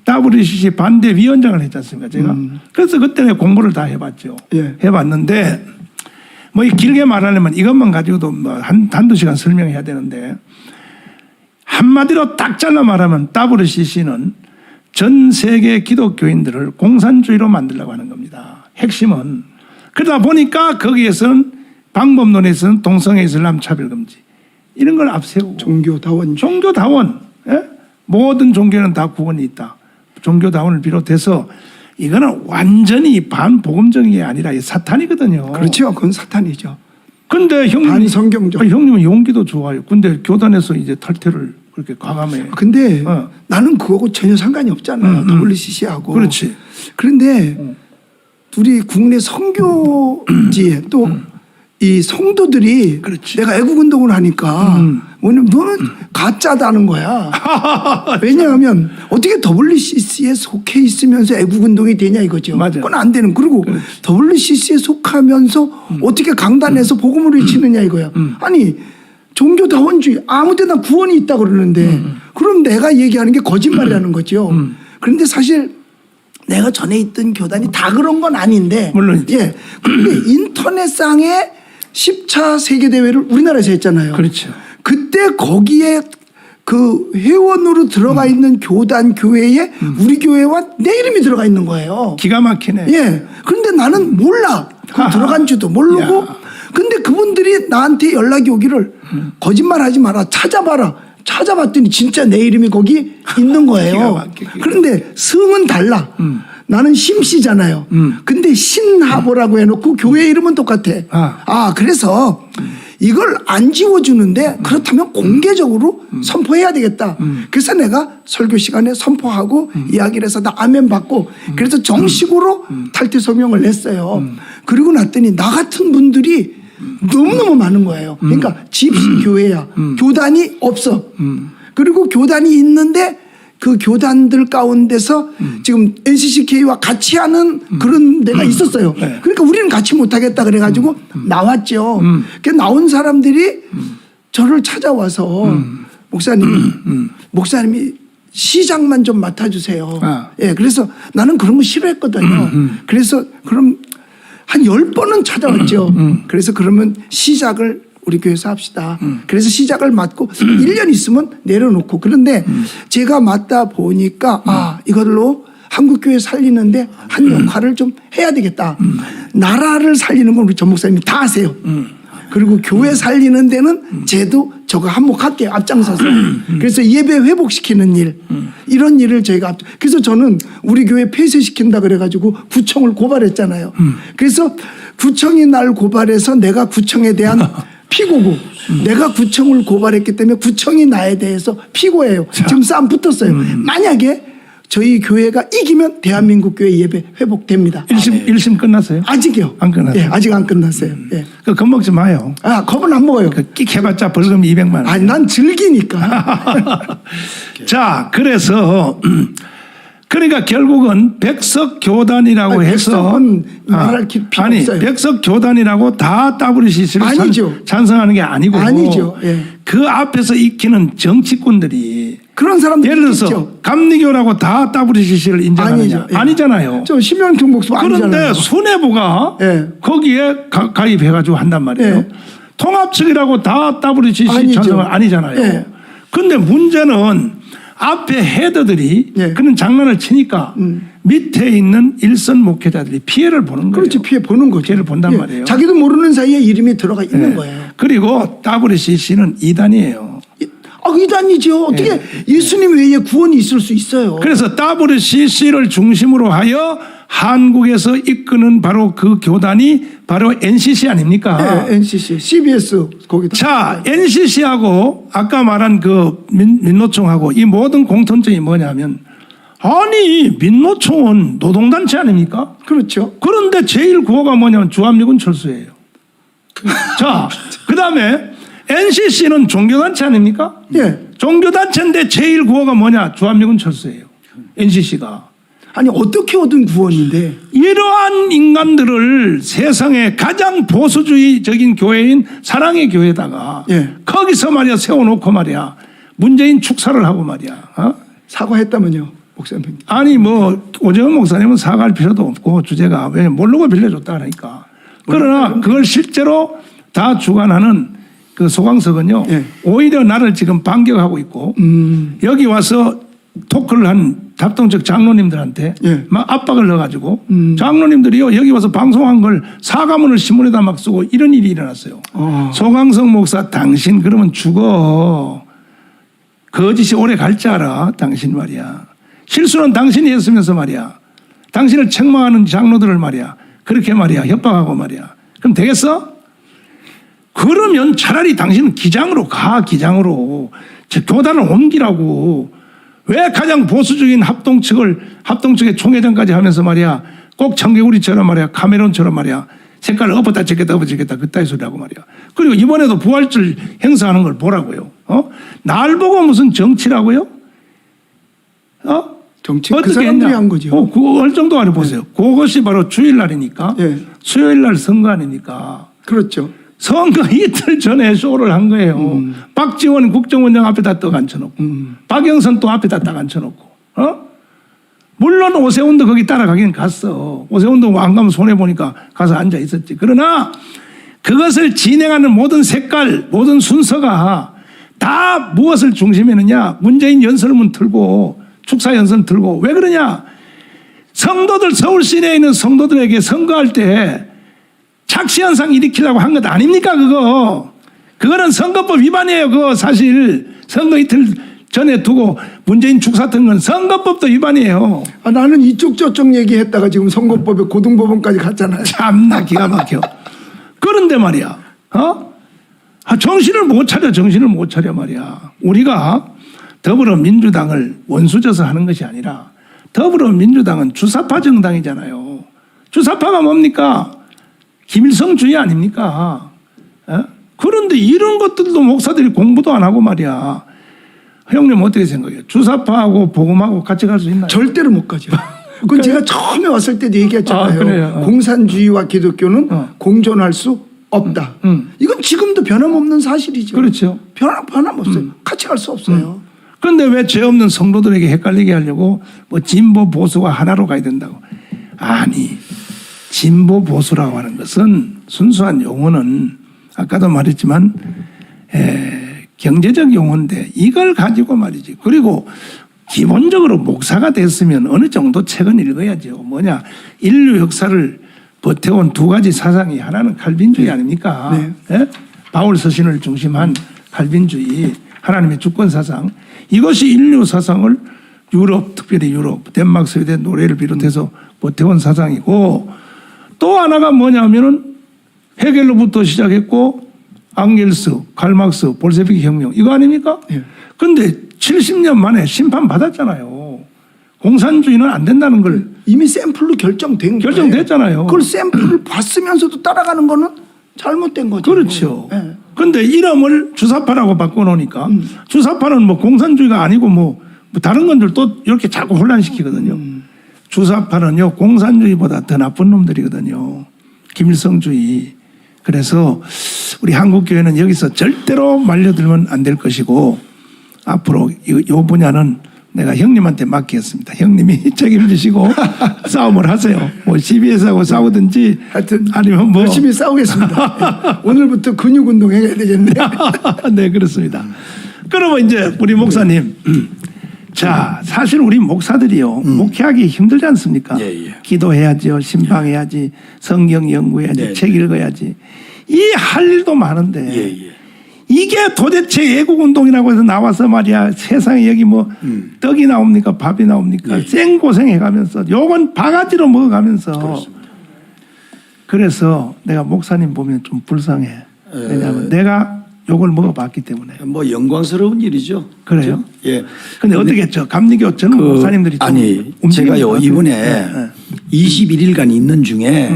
WCC 반대 위원장을 했지 않습니까? 제가. 그래서 그때 공부를 다 해봤죠. 예. 해봤는데 뭐 길게 말하려면 이것만 가지고도 뭐 한두 시간 설명해야 되는데 한마디로 딱 잘라 말하면 WCC는 전 세계 기독교인들을 공산주의로 만들려고 하는 겁니다. 핵심은. 그러다 보니까 거기에서는 방법론에서는 동성애 이슬람 차별금지 이런 걸 앞세우고 종교다원. 종교다원. 예? 모든 종교는 다 구원이 있다. 종교다원을 비롯해서 이거는 완전히 반복음적인 게 아니라 사탄이거든요. 그렇죠. 그건 사탄이죠. 근데 반성경적. 형님은 용기도 좋아요. 근데 교단에서 이제 탈퇴를 그렇게 과감해. 근데 나는 그거하고 전혀 상관이 없잖아요. WCC하고. 그렇지. 그런데 우리 국내 선교지에 또 이 성도들이 그렇지. 내가 애국운동을 하니까 뭐냐면 너는 가짜다는 거야. 왜냐하면 어떻게 WCC에 속해 있으면서 애국운동이 되냐 이거죠. 맞아요. 그건 안 되는. 그리고 WCC에 속하면서 어떻게 강단에서 복음을 외치느냐 이거야. 아니 종교다원주의 아무 데나 구원이 있다 그러는데 그럼 내가 얘기하는 게 거짓말이라는 거죠. 그런데 사실 내가 전에 있던 교단이 다 그런 건 아닌데 물론이죠. 예. 그런데 인터넷상에 10차 세계대회를 우리나라에서 했잖아요. 그렇죠. 그때 거기에 그 회원으로 들어가 있는 교단 교회에 우리 교회와 내 이름이 들어가 있는 거예요. 기가 막히네. 예. 그런데 나는 몰라. 그 들어간 줄도 모르고. 야. 근데 그분들이 나한테 연락이 오기를 거짓말하지 마라. 찾아봐라. 찾아봤더니 진짜 내 이름이 거기 있는 기가 거예요. 막히게. 그런데 성은 달라. 나는 심씨잖아요. 근데 신하보라고 해놓고 교회 이름은 똑같아. 그래서 이걸 안 지워주는데 그렇다면 공개적으로 선포해야 되겠다. 그래서 내가 설교 시간에 선포하고 이야기를 해서 나 아멘 받고 그래서 정식으로 탈퇴 서명을 냈어요. 그리고 났더니 나 같은 분들이 너무너무 많은 거예요. 그러니까 집신교회야. 교단이 없어. 그리고 교단이 있는데 그 교단들 가운데서 지금 NCCK와 같이 하는 그런 데가 있었어요. 그러니까 우리는 같이 못하겠다 그래가지고 나왔죠. 그 나온 사람들이 저를 찾아와서 목사님이 시장만 좀 맡아주세요. 예, 그래서 나는 그런 거 싫어했거든요. 그래서 그럼 한 10번은 찾아왔죠. 그래서 그러면 시작을 우리 교회에서 합시다. 그래서 시작을 맡고 1년 있으면 내려놓고 그런데 제가 맡다 보니까 이걸로 한국교회 살리는데 한 역할을 좀 해야 되겠다. 나라를 살리는 건 우리 전 목사님이 다 하세요. 그리고 교회 살리는 데는 제도 저거 한몫할게요. 앞장서서. 그래서 예배 회복시키는 일 이런 일을 저희가 그래서 저는 우리 교회 폐쇄시킨다 그래가지고 구청을 고발했잖아요. 그래서 구청이 날 고발해서 내가 구청에 대한 피고고 내가 구청을 고발했기 때문에 구청이 나에 대해서 피고예요. 지금 싸움 붙었어요. 만약에 저희 교회가 이기면 대한민국 교회 예배 회복됩니다. 1심 끝났어요? 아직이요. 안 끝났어요? 예, 아직 안 끝났어요. 예. 그 겁먹지 마요. 아, 겁은 안 먹어요. 끽 해봤자 벌금 200만 원. 아니, 난 즐기니까. 자, 그래서 그러니까 결국은 백석교단이라고 아니, 해서 백석은 말할 필요 아니 없어요. 백석교단이라고 다 WCC를 아니죠. 찬성하는 게 아니고 아니죠. 예. 그 앞에서 익히는 정치꾼들이 그런 사람들 예를 들어서 있겠죠. 감리교라고 다 WCC를 인정하느냐? 아니죠. 예. 아니잖아요. 저 심영경 목사 아니잖아요. 그런데 수뇌부가 예. 거기에 가입해가지고 한단 말이에요. 예. 통합 측이라고 다 WCC 아니죠. 찬성은 아니잖아요. 예. 그런데 문제는 앞에 헤더들이 예. 그런 장난을 치니까 밑에 있는 일선 목회자들이 피해를 보는 거예요. 그렇지, 피해 보는 거죠. 피해를 본단 예. 말이에요. 자기도 모르는 사이에 이름이 들어가 있는 예. 거예요. 그리고 WCC는 이단이에요. 아, 이단이죠. 어떻게 예수님 외에 구원이 있을 수 있어요. 그래서 WCC를 중심으로 하여 한국에서 이끄는 바로 그 교단이 바로 NCC 아닙니까? 예, NCC, CBS 거기다. 자, NCC하고 아까 말한 그 민노총하고 이 모든 공통점이 뭐냐면 아니 민노총은 노동단체 아닙니까? 그렇죠. 그런데 제일 구호가 뭐냐면 주합미군 철수예요. 자, 그 다음에 NCC는 종교단체 아닙니까? 예. 종교단체인데 제일 구호가 뭐냐? 주합미군 철수예요. NCC가. 아니, 어떻게 얻은 구원인데. 이러한 인간들을 세상에 가장 보수주의적인 교회인 사랑의 교회에다가 예. 거기서 말이야 세워놓고 말이야 문재인 축사를 하고 말이야. 어? 사과했다면요, 목사님. 아니 뭐 오재원 목사님은 사과할 필요도 없고 주제가 왜 모르고 빌려줬다 하니까. 그러나 그걸 실제로 다 주관하는 그 소강석은요. 예. 오히려 나를 지금 반격하고 있고 여기 와서 토크를 한 합동적 장로님들한테 예. 막 압박을 넣어가지고 장로님들이요 여기 와서 방송한 걸 사과문을 신문에다 막 쓰고 이런 일이 일어났어요. 소강석 목사 당신 그러면 죽어. 거짓이 오래 갈 줄 알아 당신 말이야. 실수는 당신이 했으면서 말이야. 당신을 책망하는 장로들을 말이야. 그렇게 말이야 협박하고 말이야. 그럼 되겠어? 그러면 차라리 당신은 기장으로 가. 기장으로. 저 교단을 옮기라고. 왜 가장 보수적인 합동 측의 총회장까지 하면서 말이야. 꼭 청개구리처럼 말이야. 카메론처럼 말이야. 색깔을 엎었다 제꼈다 엎었다 제꼈다 그따위 소리하고 말이야. 그리고 이번에도 부활절 행사하는 걸 보라고요. 날 보고 무슨 정치라고요? 정치 그 어떻게 사람들이 했냐? 한 거죠. 그거 어느 정도 알아 보세요. 그것이 바로 주일날이니까. 예. 수요일날 선거 아닙니까? 그렇죠. 선거 이틀 전에 쇼를 한 거예요. 박지원 국정원장 앞에다 떡 앉혀놓고 박영선 또 앞에다 딱 앉혀놓고 물론 오세훈도 거기 따라가긴 갔어. 오세훈도 안 가면 손해보니까 가서 앉아 있었지. 그러나 그것을 진행하는 모든 색깔 모든 순서가 다 무엇을 중심에느냐. 문재인 연설문 틀고 축사 연설 틀고 왜 그러냐. 성도들 서울 시내에 있는 성도들에게 선거할 때 착시현상 일으키려고 한 것 아닙니까 그거. 그거는 선거법 위반이에요. 그거 사실 선거 이틀 전에 두고 문재인 축사 튼 건 선거법도 위반이에요. 아, 나는 이쪽 저쪽 얘기했다가 지금 선거법에 고등법원까지 갔잖아요. 참나 기가 막혀. 그런데 말이야. 정신을 못 차려 말이야. 우리가 더불어민주당을 원수져서 하는 것이 아니라 더불어민주당은 주사파 정당이잖아요. 주사파가 뭡니까? 김일성주의 아닙니까? 그런데 이런 것들도 목사들이 공부도 안 하고 말이야. 형님 어떻게 생각해요? 주사파하고 복음하고 같이 갈 수 있나요? 절대로 못 가죠. 그건 제가 처음에 왔을 때도 얘기했잖아요. 그래요? 공산주의와 기독교는 공존할 수 없다. 이건 지금도 변함없는 사실이죠. 그렇죠. 변함없어요. 같이 갈 수 없어요. 그런데 왜 죄 없는 성도들에게 헷갈리게 하려고 뭐 진보 보수가 하나로 가야 된다고. 아니 진보 보수라고 하는 것은 순수한 용어는 아까도 말했지만 경제적 용어인데 이걸 가지고 말이지. 그리고 기본적으로 목사가 됐으면 어느 정도 책은 읽어야죠. 뭐냐 인류 역사를 버텨온 두 가지 사상이 하나는 칼빈주의 아닙니까? 네. 예? 바울 서신을 중심한 칼빈주의, 하나님의 주권 사상, 이것이 인류 사상을 유럽, 특별히 유럽, 덴마크, 스웨덴, 노르웨이를 비롯해서 버텨온 사상이고, 또 하나가 뭐냐면은 헤겔로부터 시작했고 앙겔스, 칼막스, 볼셰비키 혁명 이거 아닙니까? 그런데 70년 만에 심판 받았잖아요. 공산주의는 안 된다는 걸 이미 샘플로 결정된 거예요. 결정됐잖아요. 그걸 샘플을 봤으면서도 따라가는 거는 잘못된 거죠. 그렇죠. 예. 그런데 이름을 주사파라고 바꿔놓으니까 주사파는 뭐 공산주의가 아니고 뭐 다른 건들 또 이렇게 자꾸 혼란시키거든요. 주사파는요 공산주의보다 더 나쁜 놈들이거든요. 김일성주의. 그래서 우리 한국교회는 여기서 절대로 말려들면 안 될 것이고 앞으로 이 분야는 내가 형님한테 맡기겠습니다. 형님이 책임지시고 싸움을 하세요. 뭐 CBS하고 싸우든지 하여튼 아니면 뭐 열심히 싸우겠습니다. 오늘부터 근육 운동 해야 되겠네. 네, 그렇습니다. 그러면 이제 우리 목사님, 자, 사실 우리 목사들이요, 목회하기 힘들지 않습니까? 예, 예. 기도해야죠, 신방해야지, 성경 연구해야지, 네, 책 읽어야지. 이 할 일도 많은데, 예, 예. 이게 도대체 애국운동이라고 해서 나와서 말이야, 세상에 여기 뭐 떡이 나옵니까? 밥이 나옵니까? 예. 생고생해가면서, 요건 바가지로 먹어가면서. 그래서 내가 목사님 보면 좀 불쌍해. 왜냐하면 내가 욕을 먹어봤기 때문에. 뭐 영광스러운 일이죠. 그래요? 그렇죠? 예. 근데 어떻게 했죠? 감리교 저는 목사님들이 좀 아니 움직이는 것 제가요 같아요. 이번에 네, 네. 21일간 있는 중에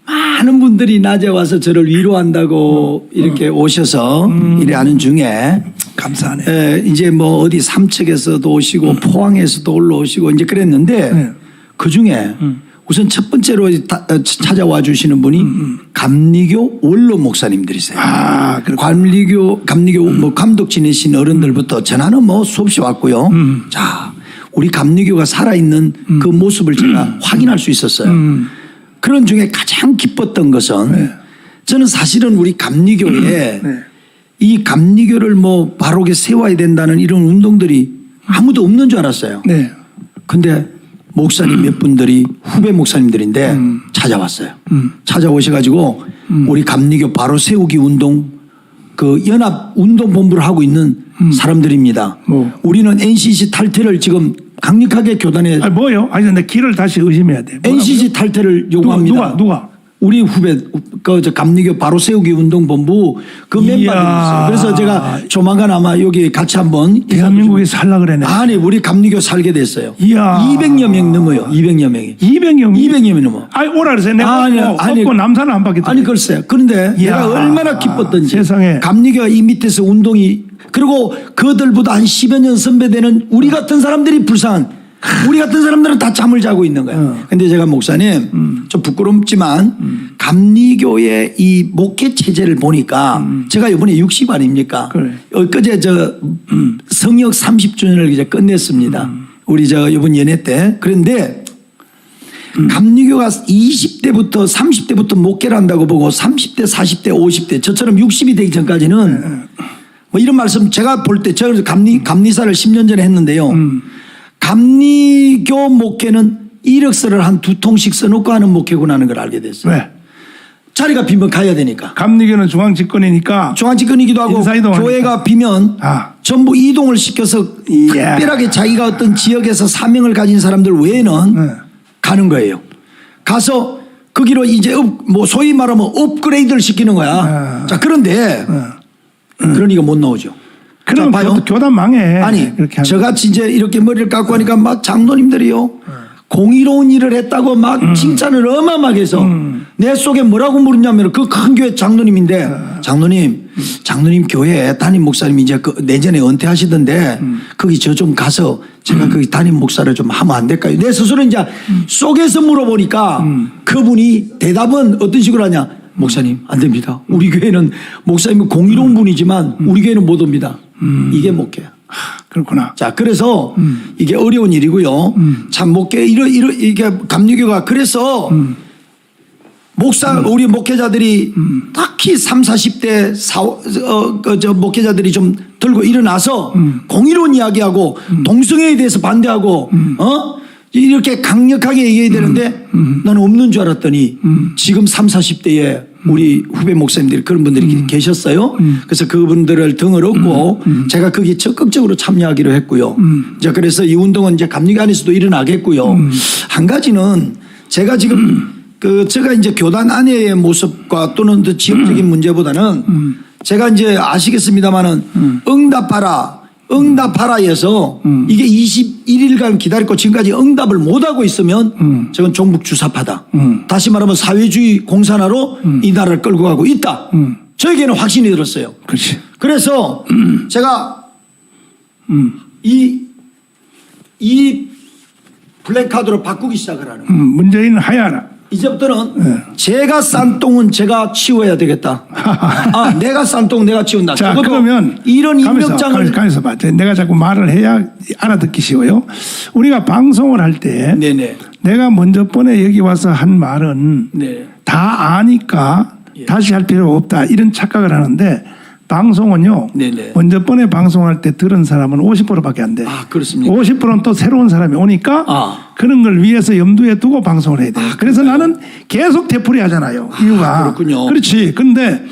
많은 분들이 낮에 와서 저를 위로한다고 이렇게 오셔서 이래 하는 중에 감사하네. 이제 뭐 어디 삼척에서도 오시고 포항에서도 올라오시고 이제 그랬는데 네. 그 중에 우선 첫 번째로 찾아와 주시는 분이 감리교 원로 목사님들이세요. 아, 감리교 뭐 감독 지내신 어른들부터 전화는 뭐 수없이 왔고요. 자, 우리 감리교가 살아있는 그 모습을 제가 확인할 수 있었어요. 그런 중에 가장 기뻤던 것은 저는 사실은 우리 감리교에 이 감리교를 뭐 바르게 세워야 된다는 이런 운동들이 아무도 없는 줄 알았어요. 네. 근데 목사님 몇 분들이 후배 목사님들인데 찾아왔어요. 찾아오셔가지고 우리 감리교 바로 세우기 운동 그 연합 운동 본부를 하고 있는 사람들입니다. 뭐. 우리는 NCC 탈퇴를 지금 강력하게 교단에 아니 뭐요? 아니 근데 길을 다시 의심해야 돼. NCC 탈퇴를 요구합니다. 누가? 우리 후배 저 감리교 바로 세우기 운동 본부 그 멤버들이 있어요. 그래서 제가 조만간 아마 여기 같이 한번 대한민국에 살라 그래네. 아니 우리 감리교 살게 됐어요. 이야. 200여 명 넘어요. 200여 명이. 200명. 200여 명 넘어. 아니 오라 그래서 내가 아니, 없고 남산을 안 받겠다. 아니 글쎄. 그런데 이야. 내가 얼마나 기뻤던지. 세상에. 감리교가 이 밑에서 운동이 그리고 그들보다 한 10여 년 선배되는 우리 같은 사람들이 불쌍한 우리 같은 사람들은 다 잠을 자고 있는 거예요. 근데 제가 목사님 좀 부끄럽지만 감리교의 이 목회 체제를 보니까 제가 이번에 60 아닙니까? 그래. 엊그제 저 성역 30주년을 이제 끝냈습니다. 우리 저 이번 연회 때. 그런데 감리교가 20대부터 30대부터 목회를 한다고 보고 30대, 40대, 50대 저처럼 60이 되기 전까지는 뭐 이런 말씀 제가 볼 때 제가 감리사를 10년 전에 했는데요. 감리교 목회는 이력서를 한 2통씩 써놓고 하는 목회구나 하는 걸 알게 됐어요. 왜? 자리가 비면 가야 되니까. 감리교는 중앙집권이니까 중앙집권이기도 하고 인사이동하니까. 교회가 비면 아. 전부 이동을 시켜서 이야. 특별하게 자기가 어떤 지역에서 사명을 가진 사람들 외에는 네. 가는 거예요. 가서 거기로 이제 뭐 소위 말하면 업그레이드를 시키는 거야. 자 그런데 그러니까 못 나오죠. 그럼 자, 봐요. 교단 망해. 아니 그렇게 하면. 저같이 이제 이렇게 머리를 깎고 하니까 막 장로님들이요 공의로운 일을 했다고 막 칭찬을 어마어마하게 해서 내 속에 뭐라고 물었냐면 그 큰 교회 장로님인데 장로님 교회 담임 목사님 이제 그 내년에 은퇴하시던데 거기 저 좀 가서 제가 거기 담임 목사를 좀 하면 안 될까요? 내 스스로 이제 속에서 물어보니까 그분이 대답은 어떤 식으로 하냐? 목사님 안 됩니다. 우리 교회는 목사님은 공의로운 분이지만 우리 교회는 못 옵니다. 이게 목회야. 그렇구나. 자, 그래서 이게 어려운 일이고요. 참 목회 이게 감리교가 그래서 우리 목회자들이 딱히 30, 40대 목회자들이 좀 들고 일어나서 공의로운 이야기하고 동성애에 대해서 반대하고 이렇게 강력하게 얘기해야 되는데 나는 없는 줄 알았더니 지금 30, 40대에 우리 후배 목사님들이 그런 분들이 계셨어요. 그래서 그분들을 등을 얻고 제가 거기에 적극적으로 참여하기로 했고요. 이제 그래서 이 운동은 이제 감리교 안에서도 일어나겠고요. 한 가지는 제가 지금 제가 이제 교단 안의 모습과 또는 더 지역적인 문제보다는 제가 이제 아시겠습니다만은 응답하라에서 이게 21일간 기다렸고 지금까지 응답을 못하고 있으면 저건 종북 주사파다. 다시 말하면 사회주의 공산화로 이 나라를 끌고 가고 있다. 저에게는 확신이 들었어요. 그렇지. 그래서 제가 이 플래카드로 바꾸기 시작을 하는 거예요. 문재인은 하야라. 이제부터는 제가 싼 똥은 제가 치워야 되겠다. 내가 싼 똥은 내가 치운다. 자, 적어도 그러면 이런 임명장을 가면서 봐. 내가 자꾸 말을 해야 알아듣기 쉬워요. 우리가 방송을 할 때 네네. 내가 먼저 번에 여기 와서 한 말은 네. 다 아니까 다시 할 필요가 없다 이런 착각을 하는데 방송은요. 네네. 먼저 번에 방송할 때 들은 사람은 50%밖에 안 돼. 그렇습니까? 50%는 또 새로운 사람이 오니까 그런 걸 위해서 염두에 두고 방송을 해야 돼. 그래서 나는 계속 되풀이 하잖아요. 이유가. 그렇군요. 그렇지. 근데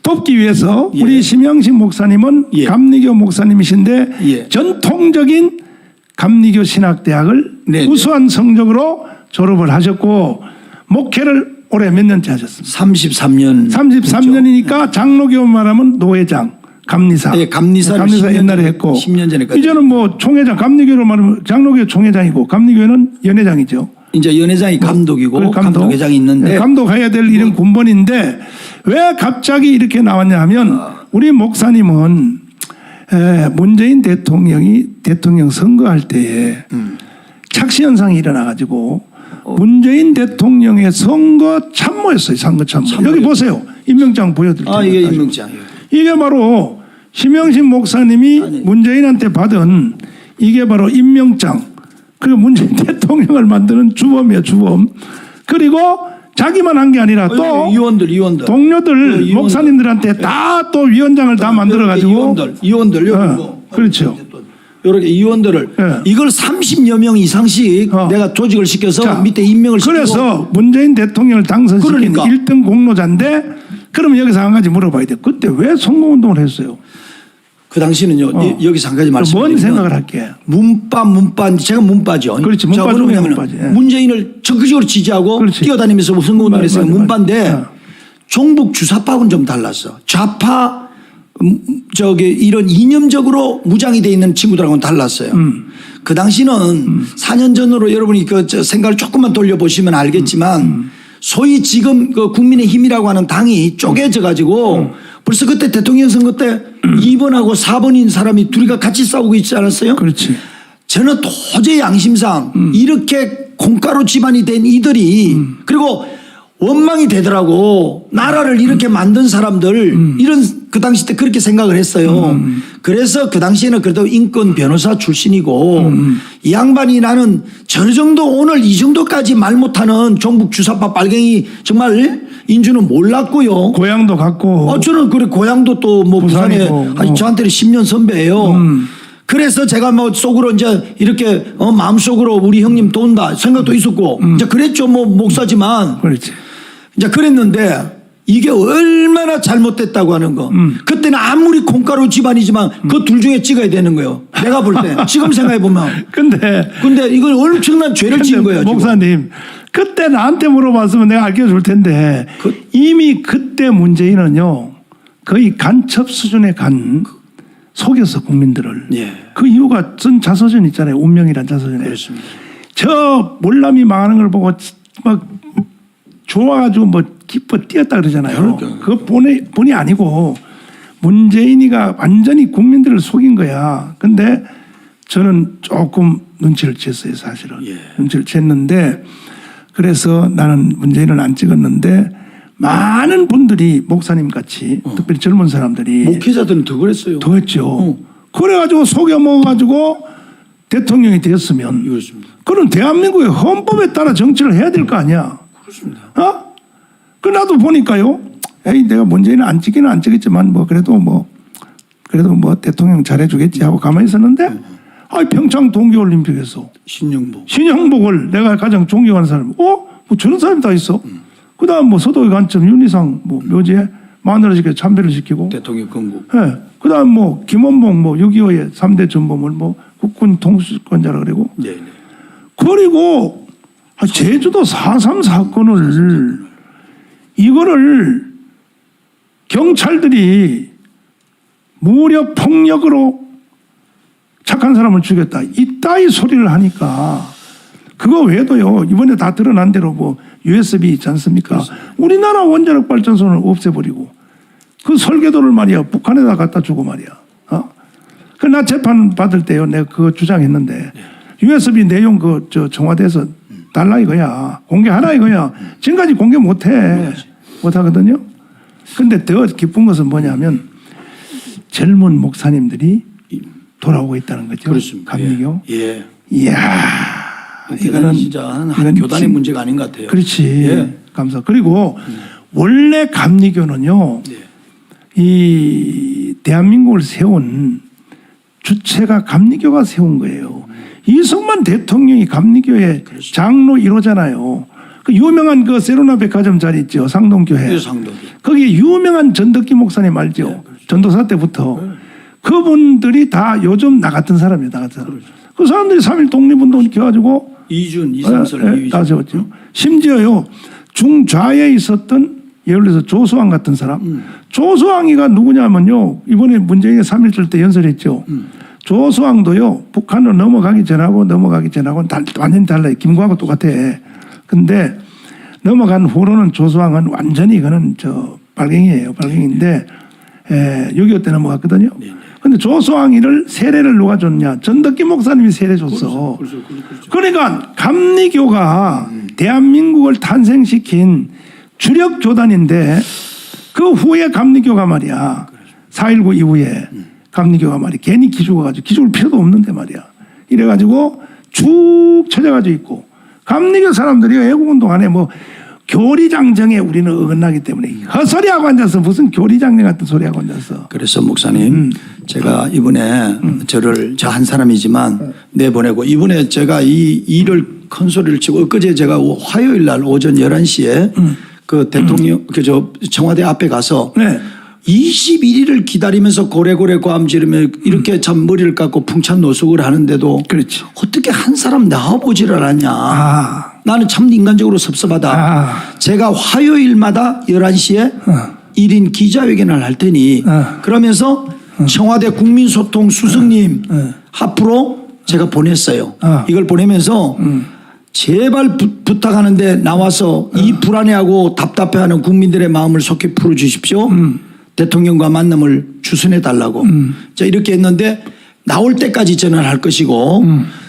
돕기 위해서 우리 심영식 목사님은 감리교 목사님이신데 전통적인 감리교 신학대학을 우수한 성적으로 졸업을 하셨고 목회를 올해 몇 년째 하셨습니다. 33년. 33년이니까 장로교 말하면 노회장, 감리사. 네, 감리사 옛날에 했고. 10년 전에. 이제는 뭐 총회장, 감리교로 말하면 장로교 총회장이고 감리교는 연회장이죠. 이제 연회장이 감독이고 감독회장이 있는데. 감독해야 될 일은 군번인데 왜 갑자기 이렇게 나왔냐 하면 우리 목사님은 문재인 대통령이 대통령 선거할 때에 착시 현상이 일어나가지고 문재인 대통령의 선거 참모였어요. 선거 참모. 여기 보세요. 임명장 보여드릴게요. 이게 임명장이에요. 이게 바로 심영식 목사님이 문재인한테 받은 이게 바로 임명장. 그리고 문재인 대통령을 만드는 주범이에요. 주범. 그리고 자기만 한 게 아니라 또 위원들 동료들 목사님들한테 다 또 위원장을 다 만들어가지고 위원들 그렇죠. 이렇게 의원들을 이걸 30여 명 이상씩 내가 조직을 시켜서 밑에 임명을 시키고 그래서 문재인 대통령을 당선시킨 1등 공로자인데 그러면 여기서 한 가지 물어봐야 돼요. 그때 왜 선거운동을 했어요? 그 당시는요. 여기서 한 가지 말씀드리면 뭔 생각을 할게. 문빠 제가 문빠죠. 그렇지. 문빠 중에 문빠지. 문재인을 적극적으로 지지하고 뛰어다니면서 선거운동을 했으니까 문빠인데 종북 주사파하고는 좀 달랐어. 좌파 이런 이념적으로 무장이 돼 있는 친구들하고는 달랐어요. 그 당시는 4년 전으로 여러분이 생각을 조금만 돌려보시면 알겠지만 소위 지금 국민의힘이라고 하는 당이 쪼개져 가지고 벌써 그때 대통령 선거 때 2번하고 4번인 사람이 둘이가 같이 싸우고 있지 않았어요? 그렇지. 저는 도저히 양심상 이렇게 콩가루 집안이 된 이들이 그리고 원망이 되더라고. 나라를 이렇게 만든 사람들 이런 그 당시 때 그렇게 생각을 했어요. 그래서 그 당시에는 그래도 인권 변호사 출신이고 이 양반이 나는 저 정도 오늘 이 정도까지 말 못하는 종북 주사파 빨갱이 정말 인주는 몰랐고요. 고향도 갔고. 저는 그래 고향도 또 뭐 부산에 저한테는 10년 선배예요. 그래서 제가 뭐 속으로 이제 이렇게 마음속으로 우리 형님 도운다 생각도 있었고 이제 그랬죠. 뭐 목사지만. 그렇지. 이제 그랬는데 이게 얼마나 잘못됐다고 하는 거. 그때는 아무리 콩가루 집안이지만 그 둘 중에 찍어야 되는 거예요. 내가 볼 때. 지금 생각해 보면. 근데 이걸 엄청난 죄를 지은 거예요. 목사님, 그때 나한테 물어봤으면 내가 알려줄 텐데 이미 그때 문재인은요 거의 간첩 수준에 간 속였어 국민들을. 그 이유가 전 자서전 있잖아요. 운명이란 자서전에. 그렇습니다. 저 몰람이 망하는 걸 보고 막 좋아가지고 뭐 기뻐 뛰었다 그러잖아요. 그거 본이 아니고 문재인이가 완전히 국민들을 속인 거야. 근데 저는 조금 눈치를 챘어요, 사실은. 눈치를 챘는데 그래서 나는 문재인을 안 찍었는데 많은 분들이 목사님 같이 특별히 젊은 사람들이 목회자들은 더 그랬어요. 더 했죠. 그래가지고 속여 먹어가지고 대통령이 되었으면 그럼 대한민국의 헌법에 따라 정치를 해야 될 거 아니야. 그렇습니다. 그 나도 보니까요. 내가 문재인을 안 찍기는 안 찍겠지만 뭐 그래도 뭐 대통령 잘해주겠지 하고 가만히 있었는데 평창 동계올림픽에서 신형복을 내가 가장 존경하는 사람. 뭐 저런 사람이 다 있어. 그다음 뭐 서도의 관점 윤희상 뭐 묘지에 마누라 시켜 참배를 시키고 대통령 건국. 예. 그다음 뭐 김원봉 뭐 6.25의 3대 전범을 뭐 국군 통수권자라 그러고 네, 네. 그리고 제주도 4.3 사건을 이거를 경찰들이 무력 폭력으로 착한 사람을 죽였다. 이따위 소리를 하니까 그거 외에도요. 이번에 다 드러난 대로 뭐 USB 있지 않습니까? 우리나라 원자력 발전소를 없애버리고 그 설계도를 말이야 북한에다 갖다 주고 말이야. 그 나 재판 받을 때요. 내가 그거 주장했는데 USB 내용 그 저 청와대에서 달라 이거야. 공개하라 이거야. 지금까지 공개 못해. 못하거든요. 근데 더 기쁜 것은 뭐냐면 젊은 목사님들이 돌아오고 있다는 거죠. 그렇습니다. 감리교. 예. 이야. 이거는 진짜 한 교단의 문제가 아닌 것 같아요. 그렇지. 예. 감사. 그리고 원래 감리교는요. 예. 이 대한민국을 세운 주체가 감리교가 세운 거예요. 이승만 대통령이 감리교의 장로 1호잖아요. 그 유명한 그 세로나 백화점 자리 있죠. 상동교회. 예, 상동교. 거기에 유명한 전덕기 목사님 알죠. 전도사 때부터. 그분들이 다 요즘 나 같은 사람이에요. 나 같은 사람. 그 사람들이 3.1 독립운동 일으켜가지고 이준, 이상설, 다 세웠죠. 심지어요. 중좌에 있었던 예를 들어서 조수왕 같은 사람. 조수왕이가 누구냐면요. 이번에 문재인이 3.1절 때 연설했죠. 조수왕도요. 북한으로 넘어가기 전하고 완전히 달라요. 김구하고 똑같아. 근데 넘어간 후로는 조수왕은 완전히 이거는 저 빨갱이에요. 빨갱이인데 6.25 때 넘어갔거든요. 근데 조수왕이를 세례를 누가 줬냐? 전덕기 목사님이 세례 줬어. 그러니까 감리교가 대한민국을 탄생시킨 주력 교단인데 그 후에 감리교가 말이야. 4.19 이후에 감리교가 말이야. 괜히 기죽어가지고 기죽을 필요도 없는데 말이야. 이래가지고 쭉 쳐져가지고 있고 감리교 사람들이 애국운동 안에 뭐 교리장정에 우리는 어긋나기 때문에 헛소리하고 앉아서 무슨 교리장정 같은 소리하고 앉아서. 그래서 목사님 제가 이번에 저를 저 한 사람이지만 내보내고 이번에 제가 이 일을 큰 소리를 치고 엊그제 제가 화요일 날 오전 11시에 그 대통령 그 저 청와대 앞에 가서 네. 21일을 기다리면서 고래고래 고함 지르며 이렇게 참 머리를 깎고 풍찬 노숙을 하는데도 그렇지. 어떻게 한 사람 나와보지를 않냐. 나는 참 인간적으로 섭섭하다. 제가 화요일마다 11시에 1인 기자회견을 할 테니 그러면서 청와대 국민소통 수석님 앞으로 제가 보냈어요. 이걸 보내면서 제발 부탁하는데 나와서 이 불안해하고 답답해하는 국민들의 마음을 속히 풀어주십시오. 대통령과 만남을 주선해 달라고. 자 이렇게 했는데 나올 때까지 저는 할 것이고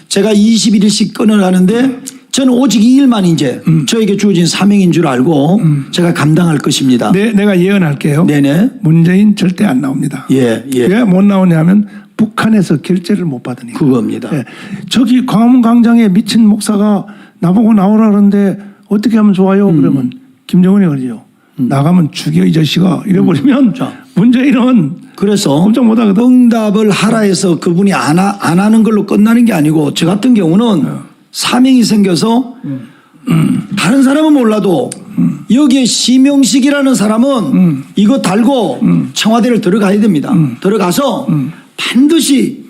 제가 21일씩 끊어가는데 저는 오직 2일만 이제 저에게 주어진 사명인 줄 알고 제가 감당할 것입니다. 네, 내가 예언할게요. 네네. 문재인 절대 안 나옵니다. 예, 예. 왜 못 나오냐면 북한에서 결재를 못 받으니까. 그겁니다. 예. 저기 광화문 광장에 미친 목사가 나보고 나오라 그러는데 어떻게 하면 좋아요? 그러면 김정은이 그러죠. 나가면 죽여 이 자식아 이래버리면 문재인은 그래서 꼼짝 못하거든. 응답을 하라 해서 그분이 안 하는 걸로 끝나는 게 아니고 저 같은 경우는 사명이 생겨서 다른 사람은 몰라도 여기에 시명식이라는 사람은 이거 달고 청와대를 들어가야 됩니다. 들어가서 반드시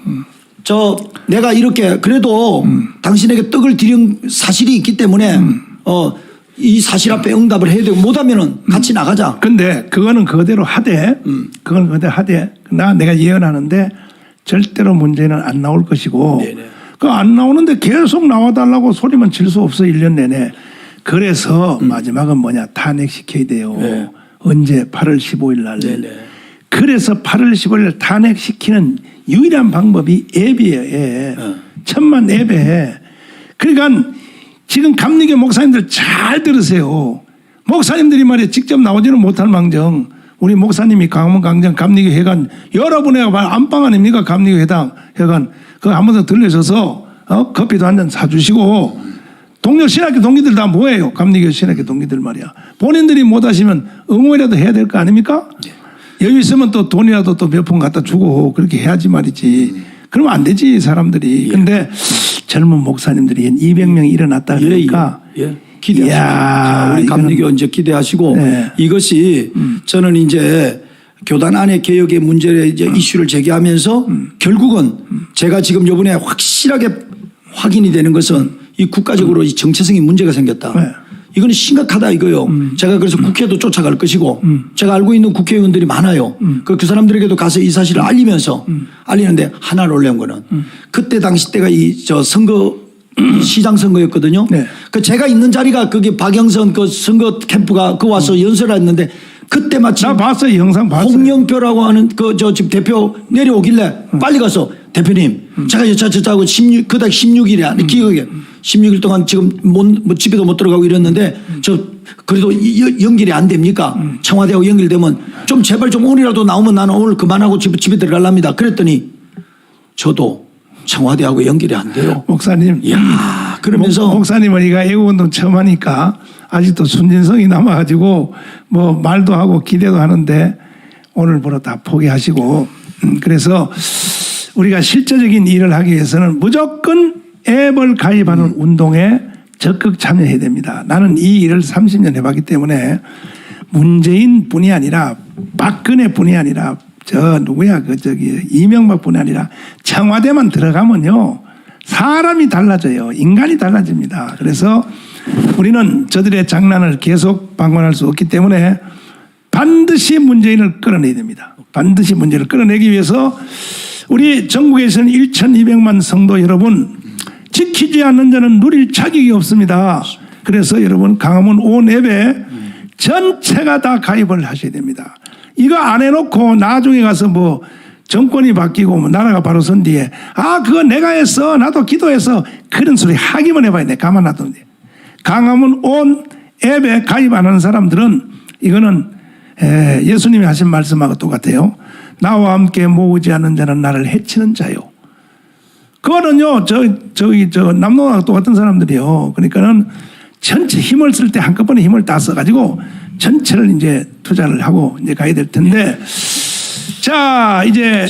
저 내가 이렇게 그래도 당신에게 떡을 드린 사실이 있기 때문에 이 사실 앞에 응답을 해야 되고 못하면은 같이 나가자. 근데 그거는 그대로 하되 그건 그대로 하되 내가 예언하는데 절대로 문제는 안 나올 것이고 네네. 그 안 나오는데 계속 나와달라고 소리만 질 수 없어 1년 내내. 그래서 마지막은 뭐냐 탄핵시켜야 돼요. 네. 언제 8월 15일 날. 네네. 그래서 8월 15일 날 탄핵시키는 유일한 방법이 앱이에요. 앱. 천만 앱에. 그러니까 지금 감리교 목사님들 잘 들으세요. 목사님들이 말이야 직접 나오지는 못할 망정 우리 목사님이 강원 강정 감리교 회관 여러분의 안방 아닙니까? 감리교 회관 그거 한 번 더 들려줘서 커피도 한 잔 사주시고 동료 신학교 동기들 다 뭐예요? 감리교 신학교 동기들 말이야. 본인들이 못하시면 응원이라도 해야 될 거 아닙니까? 여유 있으면 또 돈이라도 또 몇 푼 갖다 주고 그렇게 해야지 말이지. 그러면 안 되지 사람들이. 근데 젊은 목사님들이 200명이 일어났다 그러니까 예. 기대하십시오. 이야, 자, 우리 이거는- 감리교 이제 기대하시고 네. 이것이 저는 이제 교단 안의 개혁의 문제를 이제 이슈를 제기하면서 결국은 제가 지금 이번에 확실하게 확인이 되는 것은 이 국가적으로 이 정체성이 문제가 생겼다. 네. 이거는 심각하다 이거요. 제가 그래서 국회도 쫓아갈 것이고 제가 알고 있는 국회의원들이 많아요. 그 사람들에게도 가서 이 사실을 알리면서 알리는데 하나 놀라운 거는 그때 당시 때가 이 저 선거 시장 선거였거든요. 네. 그 제가 있는 자리가 거기 박영선 그 선거 캠프가 그 와서 연설을 했는데 그때 마침 나 봤어요. 영상 봤어요. 홍영표라고 하는 그 저 지금 대표 내려오길래 빨리 가서 대표님 제가 여차저차하고 16 그달 16일에 기억에 16일 동안 지금 뭐 집에도 못 들어가고 이랬는데 저 그래도 연결이 안 됩니까? 청와대하고 연결되면 좀 제발 좀 오늘이라도 나오면 나는 오늘 그만하고 집에 들어갈랍니다. 그랬더니 저도 청와대하고 연결이 안 돼요. 목사님. 이야 그러면서 목사님은 이가 애국운동 처음 하니까 아직도 순진성이 남아가지고 뭐 말도 하고 기대도 하는데 오늘부로 다 포기하시고 그래서 우리가 실제적인 일을 하기 위해서는 무조건 앱을 가입하는 운동에 적극 참여해야 됩니다. 나는 이 일을 30년 해봤기 때문에 문재인뿐이 아니라 박근혜뿐이 아니라 저 누구야 그 저기 이명박뿐이 아니라 청와대만 들어가면요 사람이 달라져요. 인간이 달라집니다. 그래서 우리는 저들의 장난을 계속 방관할 수 없기 때문에 반드시 문재인을 끌어내야 됩니다. 반드시 문재인을 끌어내기 위해서 우리 전국에서는 1,200만 성도 여러분 지키지 않는 자는 누릴 자격이 없습니다. 그래서 여러분 강화문 온 앱에 전체가 다 가입을 하셔야 됩니다. 이거 안 해놓고 나중에 가서 뭐 정권이 바뀌고 뭐 나라가 바로 선 뒤에 그거 내가 했어 나도 기도해서 그런 소리 하기만 해봐야 돼. 가만 놔두면 돼. 강화문 온 앱에 가입 안 하는 사람들은 이거는 예수님이 하신 말씀하고 똑같아요. 나와 함께 모으지 않는 자는 나를 해치는 자요. 그거는요 저기 남노하고 똑같은 사람들이요. 그러니까는 전체 힘을 쓸 때 한꺼번에 힘을 다 써가지고 전체를 이제 투자를 하고 이제 가야 될 텐데 자 이제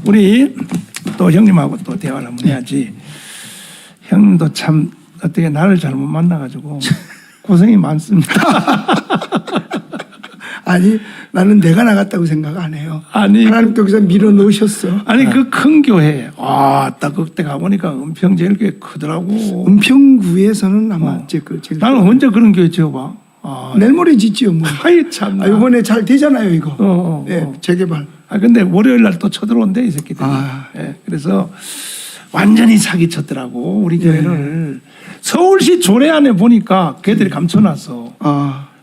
우리 또 형님하고 또 대화를 한번 해야지. 형도 참 어떻게 나를 잘못 만나가지고 고생이 많습니다. 아니 나는 내가 나갔다고 생각 안 해요. 아니, 하나님께서 밀어 넣으셨어. 아니 그 큰 교회 딱 그때 가보니까 은평 제일 교회 크더라고. 은평구에서는 아마 제일 나는 언제 그런 교회 지어봐. 내일 모레 짓지요 뭐. 하이 참. 이번에 잘 되잖아요 이거. 네, 재개발. 근데 월요일 날 또 쳐들어온대 이 새끼들이. 그래서 완전히 사기쳤더라고 우리 교회를. 서울시 조례 안에 보니까 걔들이 감춰놨어.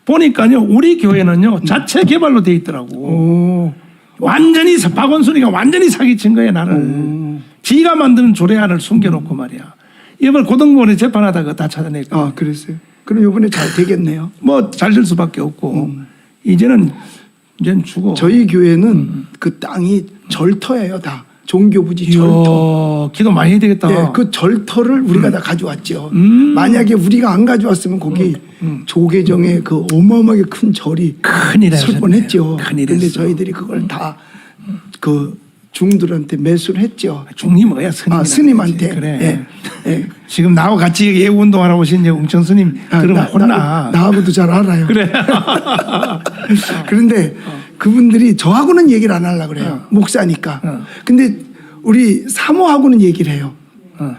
보니까요 우리 교회는요 자체 개발로 돼 있더라고. 완전히 박원순이가 완전히 사기친 거야 나를. 지가 만드는 조례안을 숨겨놓고 말이야. 이번 고등법원에 재판하다가 다 찾아냈고. 그랬어요. 그럼 이번에 잘 되겠네요. 뭐 잘 될 수밖에 없고 이제는 죽어. 저희 교회는 그 땅이 절터예요 다. 종교부지 절터. 기도 많이 해야 되겠다. 예, 그 절터를 우리가 다 가져왔죠. 만약에 우리가 안 가져왔으면 거기 조계정에 그 어마어마하게 큰 절이 큰일 설 뻔했죠. 큰일 그런데 했어. 저희들이 그걸 다 그 중들한테 매수를 했죠. 중이 뭐야 스님. 스님한테. 그래. 예. 지금 나와 같이 예우운동하러 오신 웅천 스님 들으면 혼나. 나하고도 잘 알아요. 그래. 그런데 그분들이 저하고는 얘기를 안 하려고 그래요. 목사니까. 근데 우리 사모하고는 얘기를 해요.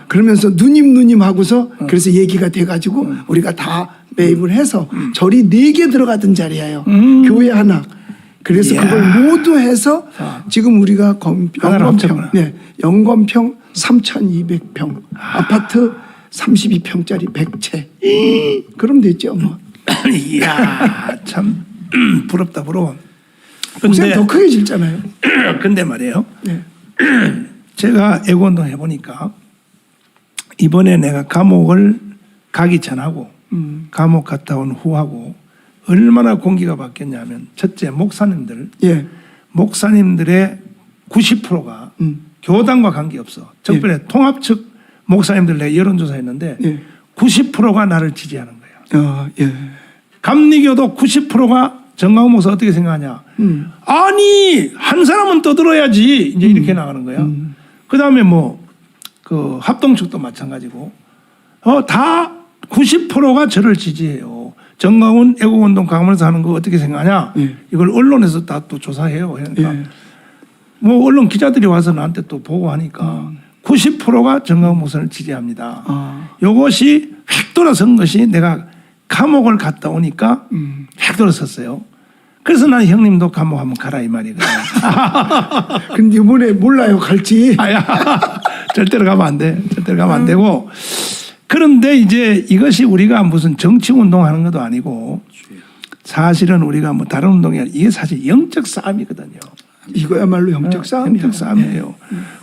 그러면서 누님 하고서 그래서 얘기가 돼가지고 우리가 다 매입을 해서 절이 4개 들어가던 자리예요. 교회 하나. 그래서 이야. 그걸 모두 해서 지금 우리가 하나로 합쳤구나. 영건평 3,200평 아파트 32평짜리 100채. 그럼 됐죠 뭐. 이야 참 부럽다 부러워. 목사님 더 크게 짓잖아요. 근데 말이에요. 네. 제가 애고운동 해보니까 이번에 내가 감옥을 가기 전하고 감옥 갔다 온 후하고 얼마나 공기가 바뀌었냐면 첫째 목사님들 예. 목사님들의 90%가 교단과 관계없어. 특별히 통합 측 목사님들 내가 여론조사했는데 예. 90%가 나를 지지하는 거예요. 예. 감리교도 90%가 정광훈 목사 어떻게 생각하냐. 아니 한 사람은 떠들어야지 이제 이렇게 나가는 거야. 그다음에 뭐 그 합동 측도 마찬가지고 다 90%가 저를 지지해요. 정강훈 애국운동 강원에서 하는 거 어떻게 생각하냐? 예. 이걸 언론에서 다 또 조사해요. 그러니까 예. 뭐 언론 기자들이 와서 나한테 또 보고하니까 90%가 정강훈 목사를 지지합니다. 이것이 획 돌아선 것이 내가 감옥을 갔다 오니까 획 돌아섰어요. 그래서 난 형님도 감옥 한번 가라 이 말이거든. 근데 이번에 몰라요 갈지. 아야 절대로 가면 안 돼. 절대로 가면 안 되고. 그런데 이제 이것이 우리가 무슨 정치 운동하는 것도 아니고 사실은 우리가 뭐 다른 운동이 아니라 이게 사실 영적 싸움이거든요. 이거야말로 영적 싸움이야. 영적 싸움이에요.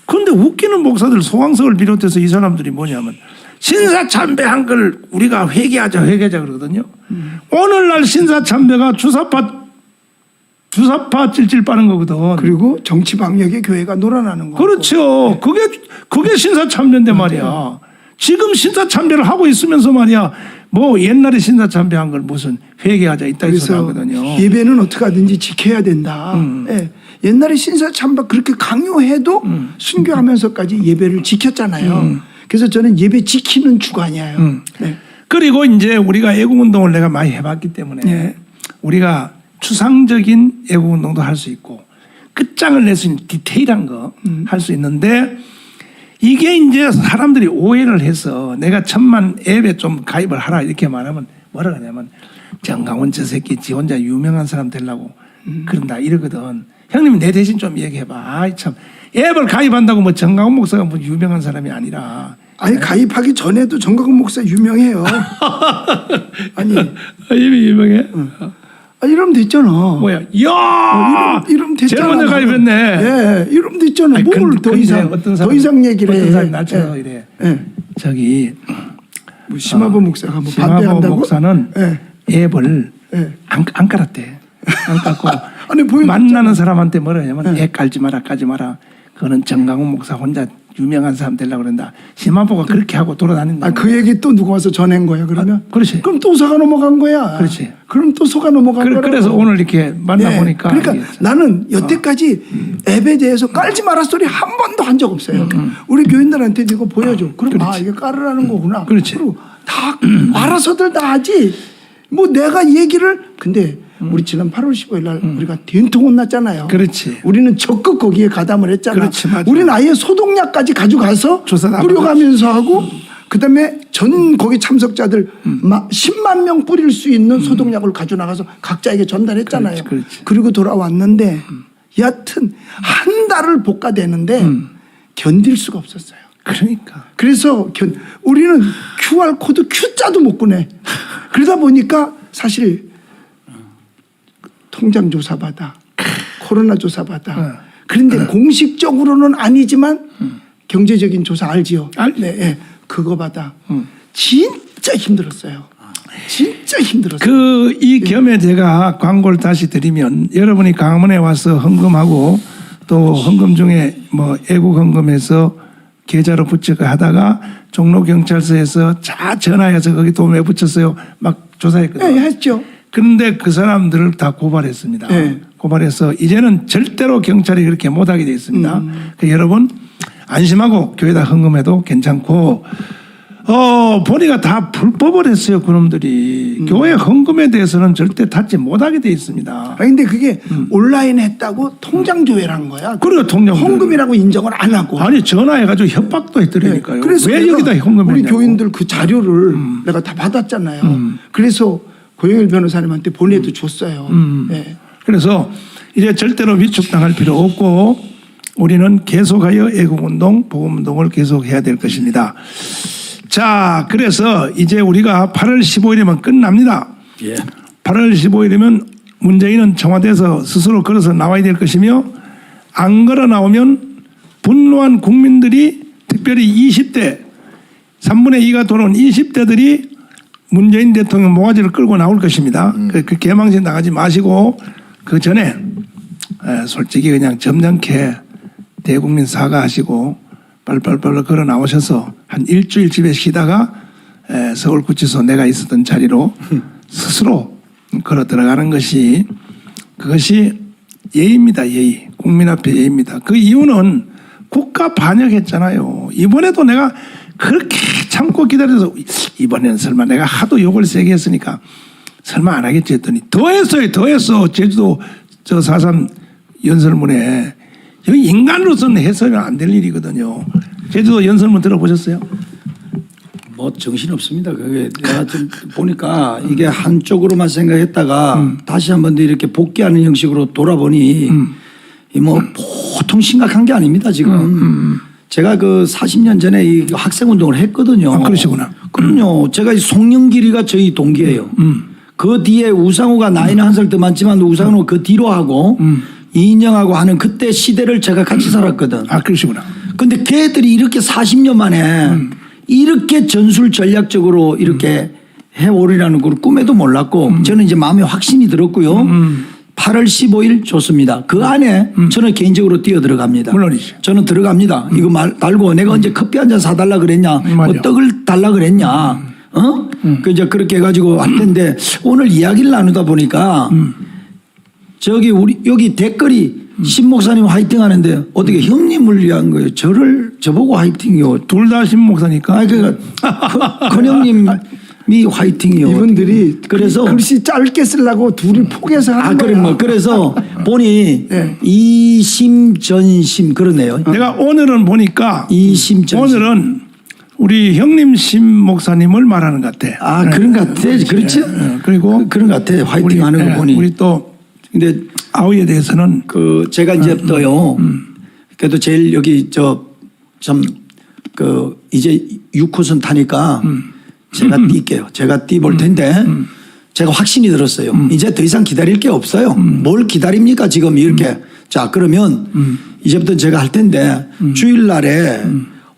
그런데 웃기는 목사들 소강석을 비롯해서 이 사람들이 뭐냐면 신사참배한 걸 우리가 회개하자 그러거든요. 오늘날 신사참배가 주사파 찔찔 빠는 거거든. 그리고 정치 방역에 교회가 놀아나는 거. 그렇죠. 그게 신사참배인데 말이야. 지금 신사참배를 하고 있으면서 말이야. 뭐 옛날에 신사참배한 걸 무슨 회개하자 이따 소리 그래서 하거든요. 예배는 어떻게 하든지 지켜야 된다. 예. 옛날에 신사참배 그렇게 강요해도 순교하면서까지 예배를 지켰잖아요. 그래서 저는 예배 지키는 주관이에요. 네. 그리고 이제 우리가 애국운동을 내가 많이 해봤기 때문에 네. 우리가 추상적인 애국운동도 할 수 있고 끝장을 낼 수 있는 디테일한 거 할 수 있는데 이게 이제 사람들이 오해를 해서 내가 1000만 앱에 좀 가입을 하라 이렇게 말하면 뭐라 하냐면 정강훈 저 새끼 지 혼자 유명한 사람 되려고 그런다 이러거든. 형님이 내 대신 좀 얘기해봐. 아이 참 앱을 가입한다고 뭐 정강훈 목사가 뭐 유명한 사람이 아니라. 아니 가입하기 전에도 정강훈 목사 유명해요. 아니 이름이 유명해? 이러면 됐잖아. 뭐야? 이야! 이름 됐잖아. 제일 먼저 가입했네. 예, 이름 됐잖아. 아니, 뭘 더 근데 이상 어떤 사람, 더 이상 얘기를 어떤 해. 사람이 나처럼 이래. 예. 저기 뭐 심화보 목사가 뭐 심화보 반대한다고? 목사는 예. 앱을 예. 안 깔았대. 안 깔고 아니 보여. 만나는 사람한테 뭐라 하냐면 앱 깔지 마라 까지 마라. 그거는 정강훈 목사 혼자 유명한 사람 되려고 그런다. 심화보가 그렇게 하고 돌아다닌다. 그 얘기 또 누가 와서 전한 거야 그러면? 그렇지. 그럼 또 속아 넘어간 거야. 그렇지. 그럼 또 속아 넘어간 거야. 그래서 오늘 이렇게 만나보니까 그러니까 알겠어. 나는 여태까지 앱에 대해서 깔지 마라 소리 한 번도 한 적 없어요. 우리 교인들한테 이거 보여줘. 그럼 아 이게 깔으라는 거구나. 그렇지. 그리고 다 알아서들 다 하지. 뭐 내가 얘기를 근데 우리 지난 8월 15일 날 우리가 된통 혼났잖아요. 그렇지. 우리는 적극 거기에 가담을 했잖아. 그렇지, 맞아. 우리는 아예 소독약까지 가져가서 조사 다 뿌려가면서 하고 그다음에 전 거기 참석자들 10만 명 뿌릴 수 있는 소독약을 가져 나가서 각자에게 전달했잖아요. 그렇지. 그리고 돌아왔는데 여하튼 한 달을 볶아대는데 견딜 수가 없었어요. 그러니까. 그래서 우리는 QR 코드 Q자도 못 꺼내. 그러다 보니까 사실 통장 조사 받아, 코로나 조사 받아. 그런데 공식적으로는 아니지만 경제적인 조사 알지요? 네, 예. 그거 받아. 진짜 힘들었어요. 진짜 힘들었어요. 이 겸에 제가 광고를 다시 드리면 여러분이 강원에 와서 헌금하고 또 헌금 중에 뭐 애국 헌금해서 계좌로 붙여가 하다가 종로경찰서에서 전화해서 거기 도움에 붙였어요. 막 조사했거든요. 네, 했죠. 그런데 그 사람들을 다 고발했습니다. 네. 고발해서 이제는 절대로 경찰이 그렇게 못하게 되어 있습니다. 그러니까 여러분 안심하고 교회에다 헌금해도 괜찮고 보니까 다 불법을 했어요. 그놈들이. 교회 헌금에 대해서는 절대 닫지 못하게 되어 있습니다. 아니 근데 그게 온라인 했다고 통장 조회란 거야. 그리고 통장 헌금이라고 인정을 안 하고. 아니 전화해가지고 협박도 했더라니까요. 그래서 왜 내가 여기다 헌금했냐고. 우리 교인들 그 자료를 내가 다 받았잖아요. 그래서 고영일 변호사님한테 보내도 줬어요. 네. 그래서 이제 절대로 위축당할 필요 없고 우리는 계속하여 애국운동, 복음운동을 계속해야 될 것입니다. 자, 그래서 이제 우리가 8월 15일이면 끝납니다. 예. 8월 15일이면 문재인은 청와대에서 스스로 걸어서 나와야 될 것이며 안 걸어 나오면 분노한 국민들이 특별히 20대 3분의 2가 돌아온 20대들이 문재인 대통령 모가지를 끌고 나올 것입니다. 그 개망신 나가지 마시고 그 전에 솔직히 그냥 점잖게 대국민 사과하시고 빨빨빨 걸어 나오셔서 한 일주일 집에 쉬다가 서울구치소 내가 있었던 자리로 스스로 걸어 들어가는 것이 그것이 예의입니다. 예의. 국민 앞에 예의입니다. 그 이유는 국가 반역했잖아요. 이번에도 내가 그렇게 참고 기다려서 이번에는 설마 내가 하도 욕을 세게 했으니까 설마 안 하겠지 했더니 더 했어. 제주도 저 4.3 연설문에 여기 인간으로서는 해서는 안 될 일이거든요. 제주도 연설문 들어보셨어요? 뭐 정신 없습니다. 그게 내가 좀 보니까 이게 한쪽으로만 생각했다가 다시 한 번 더 이렇게 복귀하는 형식으로 돌아보니 이 뭐 보통 심각한 게 아닙니다 지금. 제가 그 40년 전에 이 학생 운동을 했거든요. 아, 그러시구나. 그럼요. 제가 이 송영길이가 저희 동기예요. 그 뒤에 우상호가 나이는 한 살 더 많지만 우상호 그 뒤로 하고 이인영하고 하는 그때 시대를 제가 같이 살았거든. 아, 그러시구나. 근데 걔들이 이렇게 40년 만에 이렇게 전술 전략적으로 이렇게 해오리라는 걸 꿈에도 몰랐고 저는 이제 마음에 확신이 들었고요. 8월 15일 좋습니다. 그 안에 저는 개인적으로 뛰어 들어갑니다. 물론이죠. 저는 들어갑니다. 이거 달고 내가 언제 커피 한 잔 사달라 그랬냐, 뭐 맞아. 떡을 달라 그랬냐, 그 이제 그렇게 해가지고 할 텐데 오늘 이야기를 나누다 보니까 저기 우리 여기 댓글이 신 목사님 화이팅 하는데 어떻게 형님을 위한 거예요? 저보고 화이팅이요. 둘 다 신 목사니까. 아니 그러니까 큰형님이 화이팅이요. 이분들이 그래서 글씨 짧게 쓰려고 둘이 포개서 하는 그래 거야. 뭐 그래서 보니 네. 이심전심 그러네요. 내가 오늘은 보니까 이심전심. 오늘은 우리 형님 신 목사님을 말하는 것 같아. 아 그런 것 같아. 그렇죠. 그리고 그런 것 같아. 화이팅하는 거 보니. 우리 또 근데 아우에 대해서는 그 제가 이제 또요. 그래도 제일 여기 저 좀 그 이제 6호선 타니까 제가 뛸게요. 제가 뛰볼 텐데 제가 확신이 들었어요. 이제 더 이상 기다릴 게 없어요. 뭘 기다립니까 지금 이렇게. 자 그러면 이제부터 제가 할 텐데 주일날에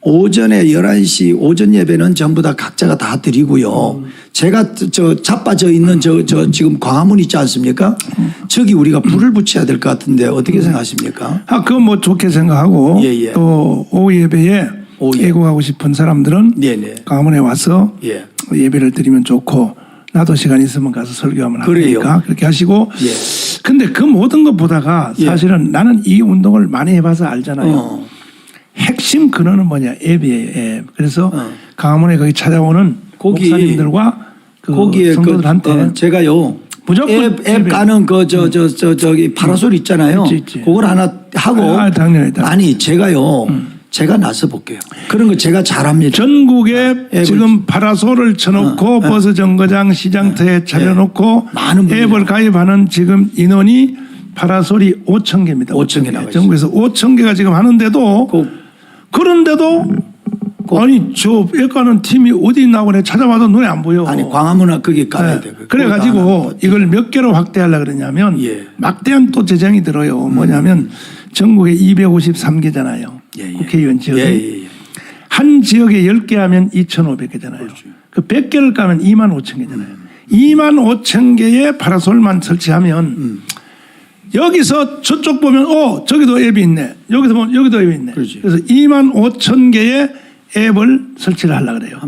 오전에 11시 오전 예배는 전부 다 각자가 다 드리고요. 제가 저 자빠져 있는 저 지금 광화문 있지 않습니까? 저기 우리가 불을 붙여야 될 것 같은데 어떻게 생각하십니까? 아 그건 뭐 좋게 생각하고 예, 예. 또 오후 예배에 오후 예배. 애국하고 싶은 사람들은 네네. 강원에 와서 예. 예배를 드리면 좋고 나도 시간 있으면 가서 설교하면 그래요. 하니까 그렇게 하시고. 예. 근데 그 모든 것 보다가 예. 사실은 나는 이 운동을 많이 해봐서 알잖아요. 핵심 근원은 뭐냐 예배예요. 예. 그래서 강화문에 거기 찾아오는 거기- 목사님들과 그 거기에 성도들한테 제가요. 무조건 앱 가는 그 저기 파라솔 있잖아요. 있지. 그걸 하나 하고. 당연히. 아니 제가요. 제가 나서 볼게요. 그런 거 제가 잘합니다. 전국에 앱을- 지금 파라솔을 쳐놓고 버스 정거장 시장터에 차려놓고 많은 분들이 앱을 가입하는 지금 인원이 파라솔이 5천 개입니다. 5천 개 나와 있어요. 전국에서 5천 개가 지금 하는데도 그런데도 아니 저 앱 가는 팀이 어디 있나고 내가 찾아봐도 눈에 안 보여. 아니 광화문화 거기 가야 돼. 그래가지고 이걸 몇 개로 확대하려고 그러냐면 예. 막대한 또 재정이 들어요. 뭐냐면 전국에 253개잖아요. 예, 예. 국회의원 지역이. 예. 한 지역에 10개 하면 2,500개잖아요. 그 100개를 까면 25,000개잖아요. 25,000개의 파라솔만 설치하면 여기서 저쪽 보면 저기도 앱이 있네. 여기서 보면 여기도 앱이 있네. 그렇지. 그래서 25,000개의 앱을 설치를 하려고 그래요.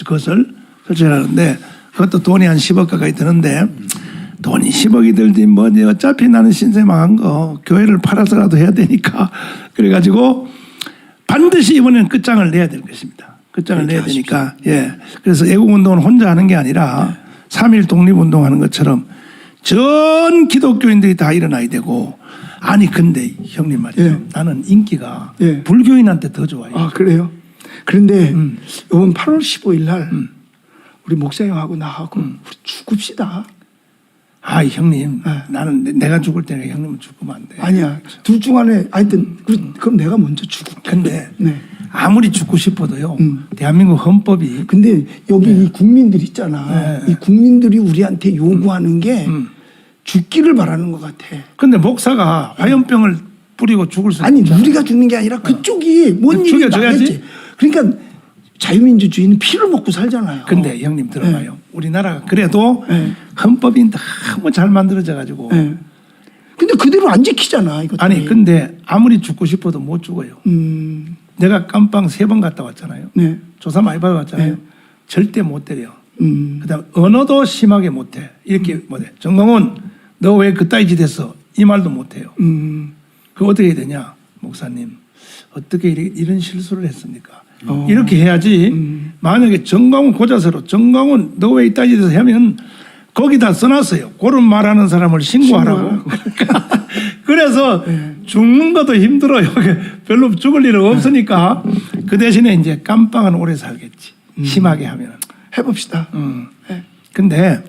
그것을 설치를 하는데 그것도 돈이 한 10억 가까이 드는데 돈이 10억이 들지 뭐지 어차피 나는 신세 망한 거 교회를 팔아서라도 해야 되니까 그래가지고 반드시 이번에는 끝장을 내야 될 것입니다. 끝장을 내야 되니까 예. 그래서 애국운동은 혼자 하는 게 아니라 3.1 독립운동하는 것처럼 전 기독교인들이 다 일어나야 되고 아니 근데 형님 말이죠. 예. 나는 인기가 예. 불교인한테 더 좋아요. 아 그래요? 그런데 이번 8월 15일 날 우리 목사님하고 나하고 우리 죽읍시다. 아 형님 네. 나는 내가 죽을 때는 형님은 죽으면 안 돼. 아니야. 둘 중 안에 하여튼 그럼 내가 먼저 죽을게. 근데 네. 아무리 죽고 싶어도요. 대한민국 헌법이 근데 여기 이 국민들 있잖아. 네. 이 국민들이 우리한테 요구하는 게 죽기를 바라는 것 같아. 근데 목사가 화염병을 뿌리고 죽을 수 아니 있잖아. 우리가 죽는 게 아니라 그쪽이 뭔 일이 죽여줘야지. 나겠지. 그러니까 자유민주주의는 피를 먹고 살잖아요. 근데 형님 들어봐요. 우리나라가 그래도 네. 헌법이 너무 잘 만들어져 가지고 네. 근데 그대로 안 지키잖아. 이것들이. 아니 근데 아무리 죽고 싶어도 못 죽어요. 내가 깜빵 3번 갔다 왔잖아요. 네. 조사 많이 받아왔잖아요. 네. 절대 못 때려. 그다음 언어도 심하게 못해. 이렇게 못해. 정광훈 너 왜 그따위 짓 했어? 이 말도 못해요. 그 어떻게 해야 되냐 목사님. 어떻게 이런 실수를 했습니까? 이렇게 해야지. 만약에 정광훈 고자서로 정광훈 너 왜 이따 짓을 하면 거기다 써놨어요. 그런 말하는 사람을 신고하라고. 그래서 죽는 것도 힘들어요. 별로 죽을 일은 없으니까 그 대신에 이제 깜빵은 오래 살겠지. 심하게 하면은. 해봅시다. 네. 근데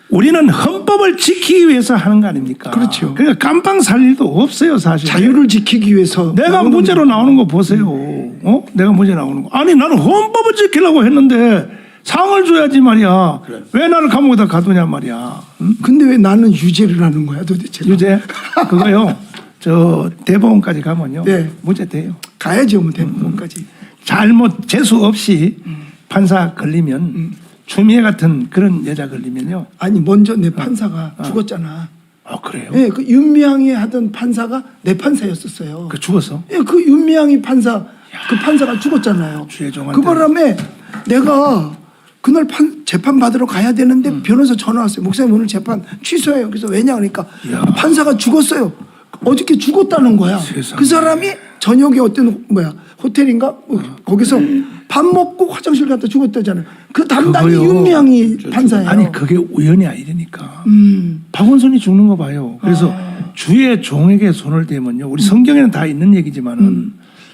우리는 헌법을 지키기 위해서 하는 거 아닙니까? 그렇죠. 그러니까 깜빵 살 일도 없어요, 사실. 자유를 지키기 위해서 내가 나오는 무죄로 거죠. 나오는 거 보세요. 내가 무죄 나오는 거. 아니 나는 헌법을 지키려고 했는데 상을 줘야지 말이야. 왜 나를 감옥에다 가두냐 말이야. 응? 근데 왜 나는 유죄를 하는 거야 도대체? 유죄 그거요. 저 대법원까지 가면요. 네. 무죄 돼요. 가야죠, 뭐 대법원까지. 잘못 재수 없이 판사 걸리면 추미애 같은 그런 여자 걸리면요. 아니 먼저 내 판사가 죽었잖아. 그래요? 예, 그 윤미향이 하던 판사가 내 판사였었어요. 그 죽었어? 예, 그 윤미향이 판사 그 판사가 죽었잖아요. 주혜종한테. 그 바람에 내가 그날 재판 받으러 가야 되는데 변호사 전화 왔어요. 목사님 오늘 재판 취소해요. 그래서 왜냐 그러니까 이야. 판사가 죽었어요. 어저께 죽었다는 거야. 세상에. 그 사람이 저녁에 어떤 호텔인가 거기서 밥 먹고 화장실 갔다 죽었다잖아요. 그 담당이 그거요. 윤미향이 판사예요. 아니 그게 우연이 아니라니까. 박원순이 죽는 거 봐요. 그래서 주의 종에게 손을 대면요. 우리 성경에는 다 있는 얘기지만은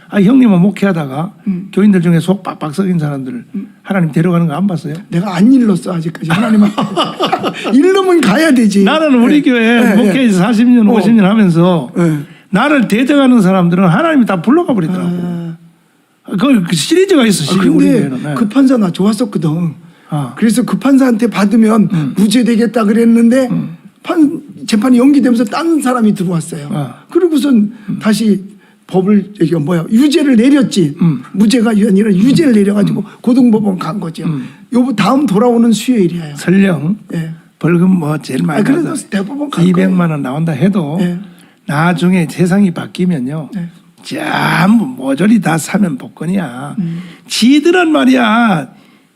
형님은 목회하다가 교인들 중에 속 빡빡 썩인 사람들 하나님 데려가는 거 안 봤어요? 내가 안 일렀어 아직까지 하나님한테. 일르면 가야 되지. 나는 우리 교회 목회 40년 50년 하면서 나를 대적하는 사람들은 하나님이 다 불러가 버리더라고. 그 시리즈가 있어. 시리즈 우리 근데 교회는. 그 판사 나 좋았었거든. 아. 그래서 그 판사한테 받으면 무죄되겠다 그랬는데 재판이 연기되면서 딴 사람이 들어왔어요. 그리고선 다시 법을 유죄를 내렸지. 무죄가 아니라 유죄를 내려가지고 고등법원 간 거죠. 요 다음 돌아오는 수요일이에요. 설령 예. 벌금 뭐 제일 많이 그래도 받아 대법원 갈 200만 원 나온다 해도 예. 나중에 세상이 바뀌면요. 전부 모조리 다 사면 복권이야. 지들은 말이야.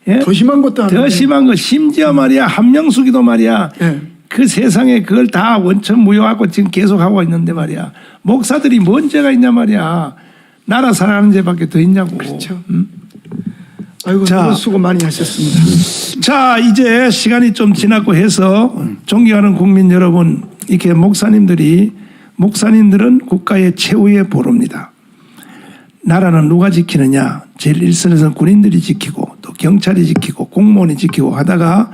예? 더 심한 것도 하는데. 더 심한 거 심지어 말이야 한명숙이도 말이야. 예. 그 세상에 그걸 다 원천 무효하고 지금 계속 하고 있는데 말이야. 목사들이 뭔 죄가 있냐 말이야. 나라 살아가는 죄밖에 더 있냐고. 그렇죠. 아이고 자. 수고 많이 하셨습니다. 자, 이제 시간이 좀 지났고 해서 존경하는 국민 여러분, 이렇게 목사님들은 국가의 최후의 보루입니다. 나라는 누가 지키느냐? 제일 일선에서는 군인들이 지키고 또 경찰이 지키고 공무원이 지키고 하다가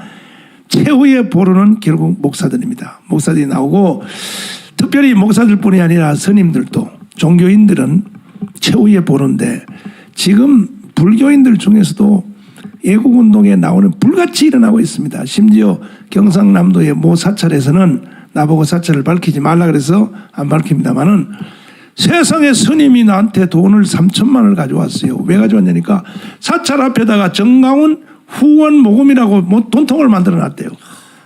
최후의 보루는 결국 목사들입니다. 목사들이 나오고 특별히 목사들뿐이 아니라 스님들도 종교인들은 최후의 보루인데 지금 불교인들 중에서도 애국운동에 나오는 불같이 일어나고 있습니다. 심지어 경상남도의 모 사찰에서는 나보고 사찰을 밝히지 말라 그래서 안 밝힙니다만은 세상에 스님이 나한테 돈을 3천만 원을 가져왔어요. 왜 가져왔냐니까 사찰 앞에다가 정강훈 후원 모금이라고 뭐 돈통을 만들어 놨대요.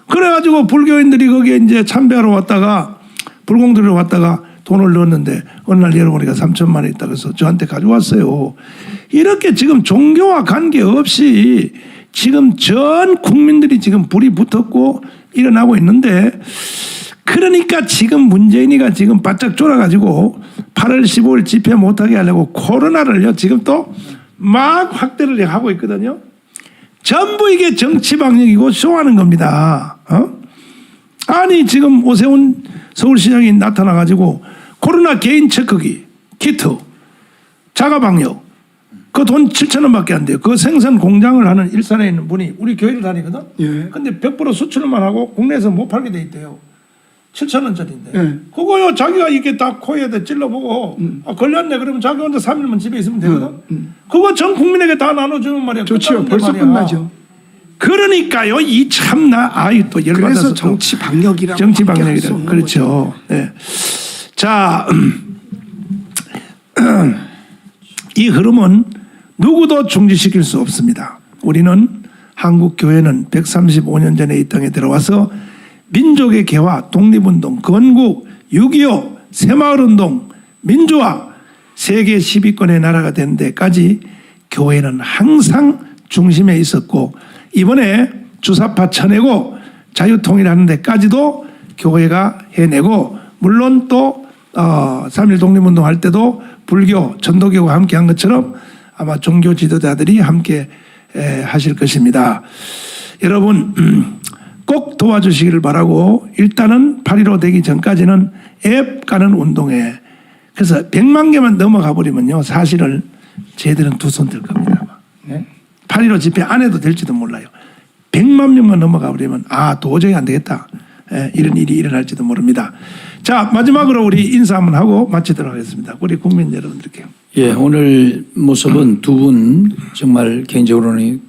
그래가지고 불교인들이 거기에 이제 참배하러 왔다가 불공들을 왔다가 돈을 넣었는데 어느 날 열어보니까 3천만 원이 있다 그래서 저한테 가져왔어요. 이렇게 지금 종교와 관계없이 지금 전 국민들이 지금 불이 붙었고 일어나고 있는데 그러니까 지금 문재인이가 지금 바짝 졸아가지고 8월 15일 집회 못하게 하려고 코로나를요 지금 또 막 확대를 하고 있거든요. 전부 이게 정치 방역이고 쇼하는 겁니다. 아니 지금 오세훈 서울시장이 나타나가지고 코로나 개인 체크기 키트 자가 방역 그 돈 7천 원밖에 안 돼요. 그 생산 공장을 하는 일산에 있는 분이 우리 교회를 다니거든. 예. 근데 100% 수출만 하고 국내에서 못 팔게 돼 있대요. 7천 원짜리인데. 예. 그거요 자기가 이렇게 다 코에다 찔러보고 걸렸네 그러면 자기 혼자 3일만 집에 있으면 되거든. 그거 전 국민에게 다 나눠주면 말이야. 좋지요. 끝나는데 벌써 말이야. 끝나죠. 그러니까요 이 참나 아이 또 열받아서 그래서 또 정치 방역이라고 정치 밖에 할수 방역이라 없는 그렇죠. 네. 자, 이 흐름은 누구도 중지시킬 수 없습니다. 우리는 한국 교회는 135년 전에 이 땅에 들어와서 민족의 개화, 독립운동, 건국, 6.25, 새마을운동, 민주화, 세계 10위권의 나라가 된 데까지 교회는 항상 중심에 있었고 이번에 주사파 쳐내고 자유통일하는 데까지도 교회가 해내고 물론 또 3.1 독립운동 할 때도 불교, 천도교와 함께 한 것처럼 아마 종교 지도자들이 함께 하실 것입니다. 여러분 꼭 도와주시기를 바라고 일단은 8.15 되기 전까지는 앱 가는 운동에 그래서 100만 개만 넘어가 버리면요 사실은 쟤들은 두 손 들 겁니다. 8.15 집회 안 해도 될지도 몰라요. 100만 명만 넘어가 버리면 도저히 안 되겠다. 이런 일이 일어날지도 모릅니다. 자 마지막으로 우리 인사 한번 하고 마치도록 하겠습니다. 우리 국민 여러분들께. 예, 오늘 모습은 두 분 정말 개인적으로는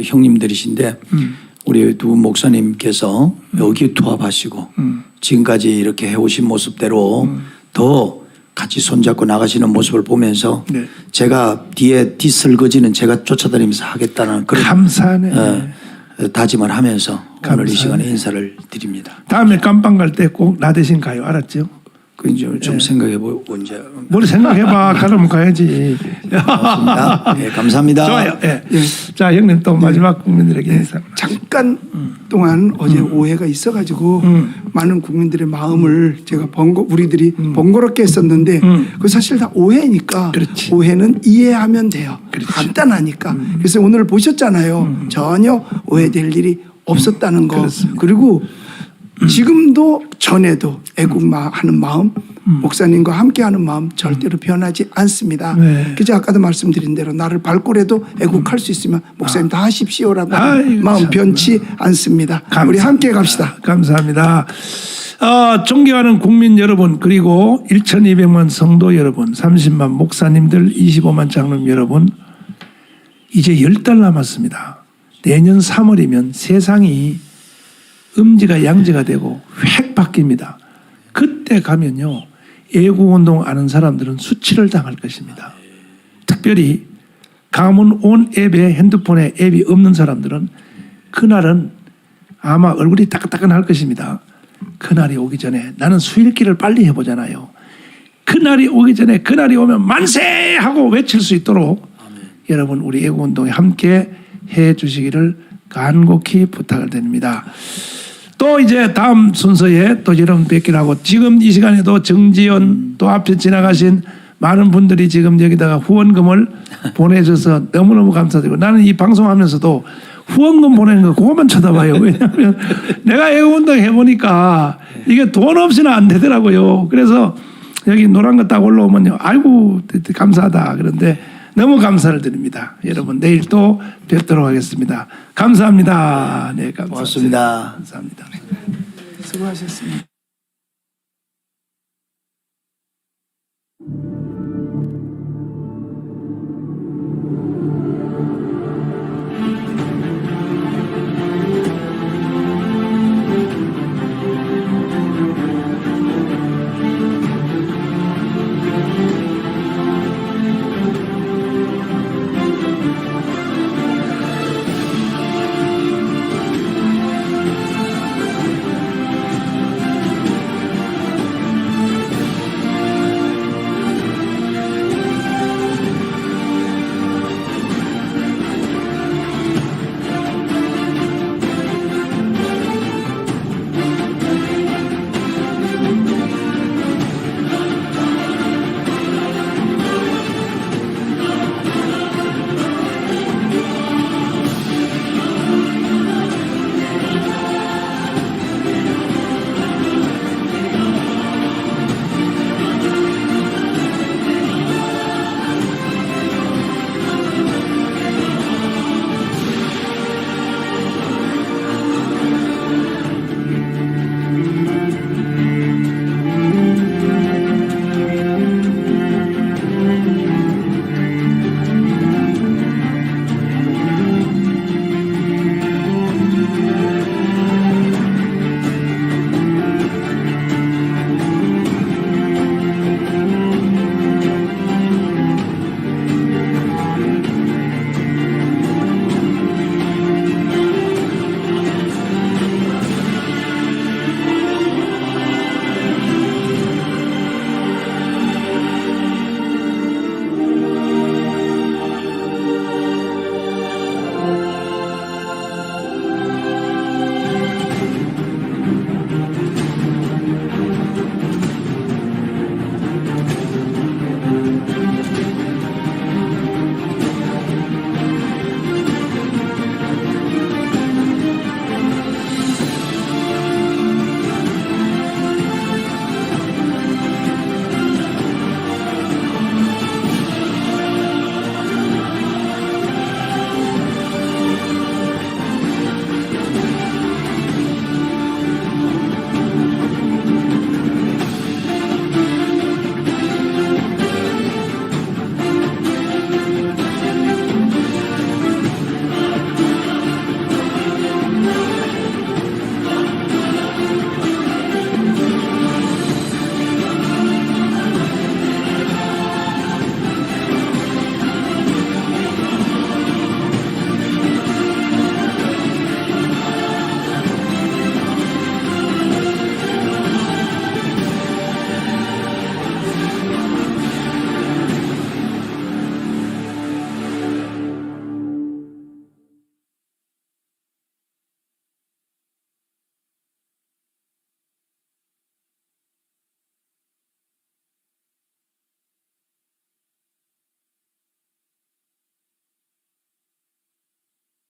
형님들이신데 우리 두 목사님께서 의기투합하시고 지금까지 이렇게 해오신 모습대로 더 같이 손잡고 나가시는 모습을 보면서 네. 제가 뒤에 뒷설거지는 제가 쫓아다니면서 하겠다는 그런 감사하네. 다짐을 하면서 오늘 감사하네. 이 시간에 인사를 드립니다. 다음에 깜빵 갈 때 꼭 나 대신 가요. 알았죠? 그 이제 좀 생각해보고 언제 뭘 생각해봐. 가려면 가야지. 고맙습니다. 네, 감사합니다. 좋아요. 예. 자 형님 또 마지막 국민들에게 인사. 잠깐 동안 어제 오해가 있어가지고 많은 국민들의 마음을 제가 우리들이 번거롭게 했었는데 그 사실 다 오해니까 그렇지. 오해는 이해하면 돼요. 그렇지. 간단하니까. 그래서 오늘 보셨잖아요. 전혀 오해될 일이 없었다는 거. 그렇습니다. 그리고 지금도 전에도 애국하는 마음, 목사님과 함께하는 마음 절대로 변하지 않습니다. 네. 그래서 아까도 말씀드린 대로 나를 밟고라도 애국할 수 있으면 목사님 다 하십시오라고 아이고, 마음 참. 변치 않습니다. 우리 함께 갑시다. 감사합니다. 존경하는 국민 여러분 그리고 1,200만 성도 여러분 30만 목사님들 25만 장로님 여러분 이제 10달 남았습니다. 내년 3월이면 세상이 음지가 양지가 되고 획 바뀝니다. 그때 가면요 애국운동 아는 사람들은 수치를 당할 것입니다. 특별히 가문 온 앱에 핸드폰에 앱이 없는 사람들은 그날은 아마 얼굴이 따끈따끈할 것입니다. 그날이 오기 전에 나는 수일기를 빨리 해보잖아요. 그날이 오기 전에 그날이 오면 만세 하고 외칠 수 있도록 여러분 우리 애국운동에 함께 해주시기를 간곡히 부탁을 드립니다. 또 이제 다음 순서에 또 여러분 뵙기를 하고 지금 이 시간에도 정지연 또 앞에 지나가신 많은 분들이 지금 여기다가 후원금을 보내줘서 너무너무 감사드리고 나는 이 방송하면서도 후원금 보내는 거 그것만 쳐다봐요. 왜냐하면 내가 애국운동 해보니까 이게 돈 없이는 안 되더라고요. 그래서 여기 노란 거 딱 올라오면요. 아이고 감사하다. 그런데 너무 감사를 드립니다. 여러분 내일 또 뵙도록 하겠습니다. 감사합니다. 네, 감사합니다. 고맙습니다. 감사합니다. 수고하셨습니다.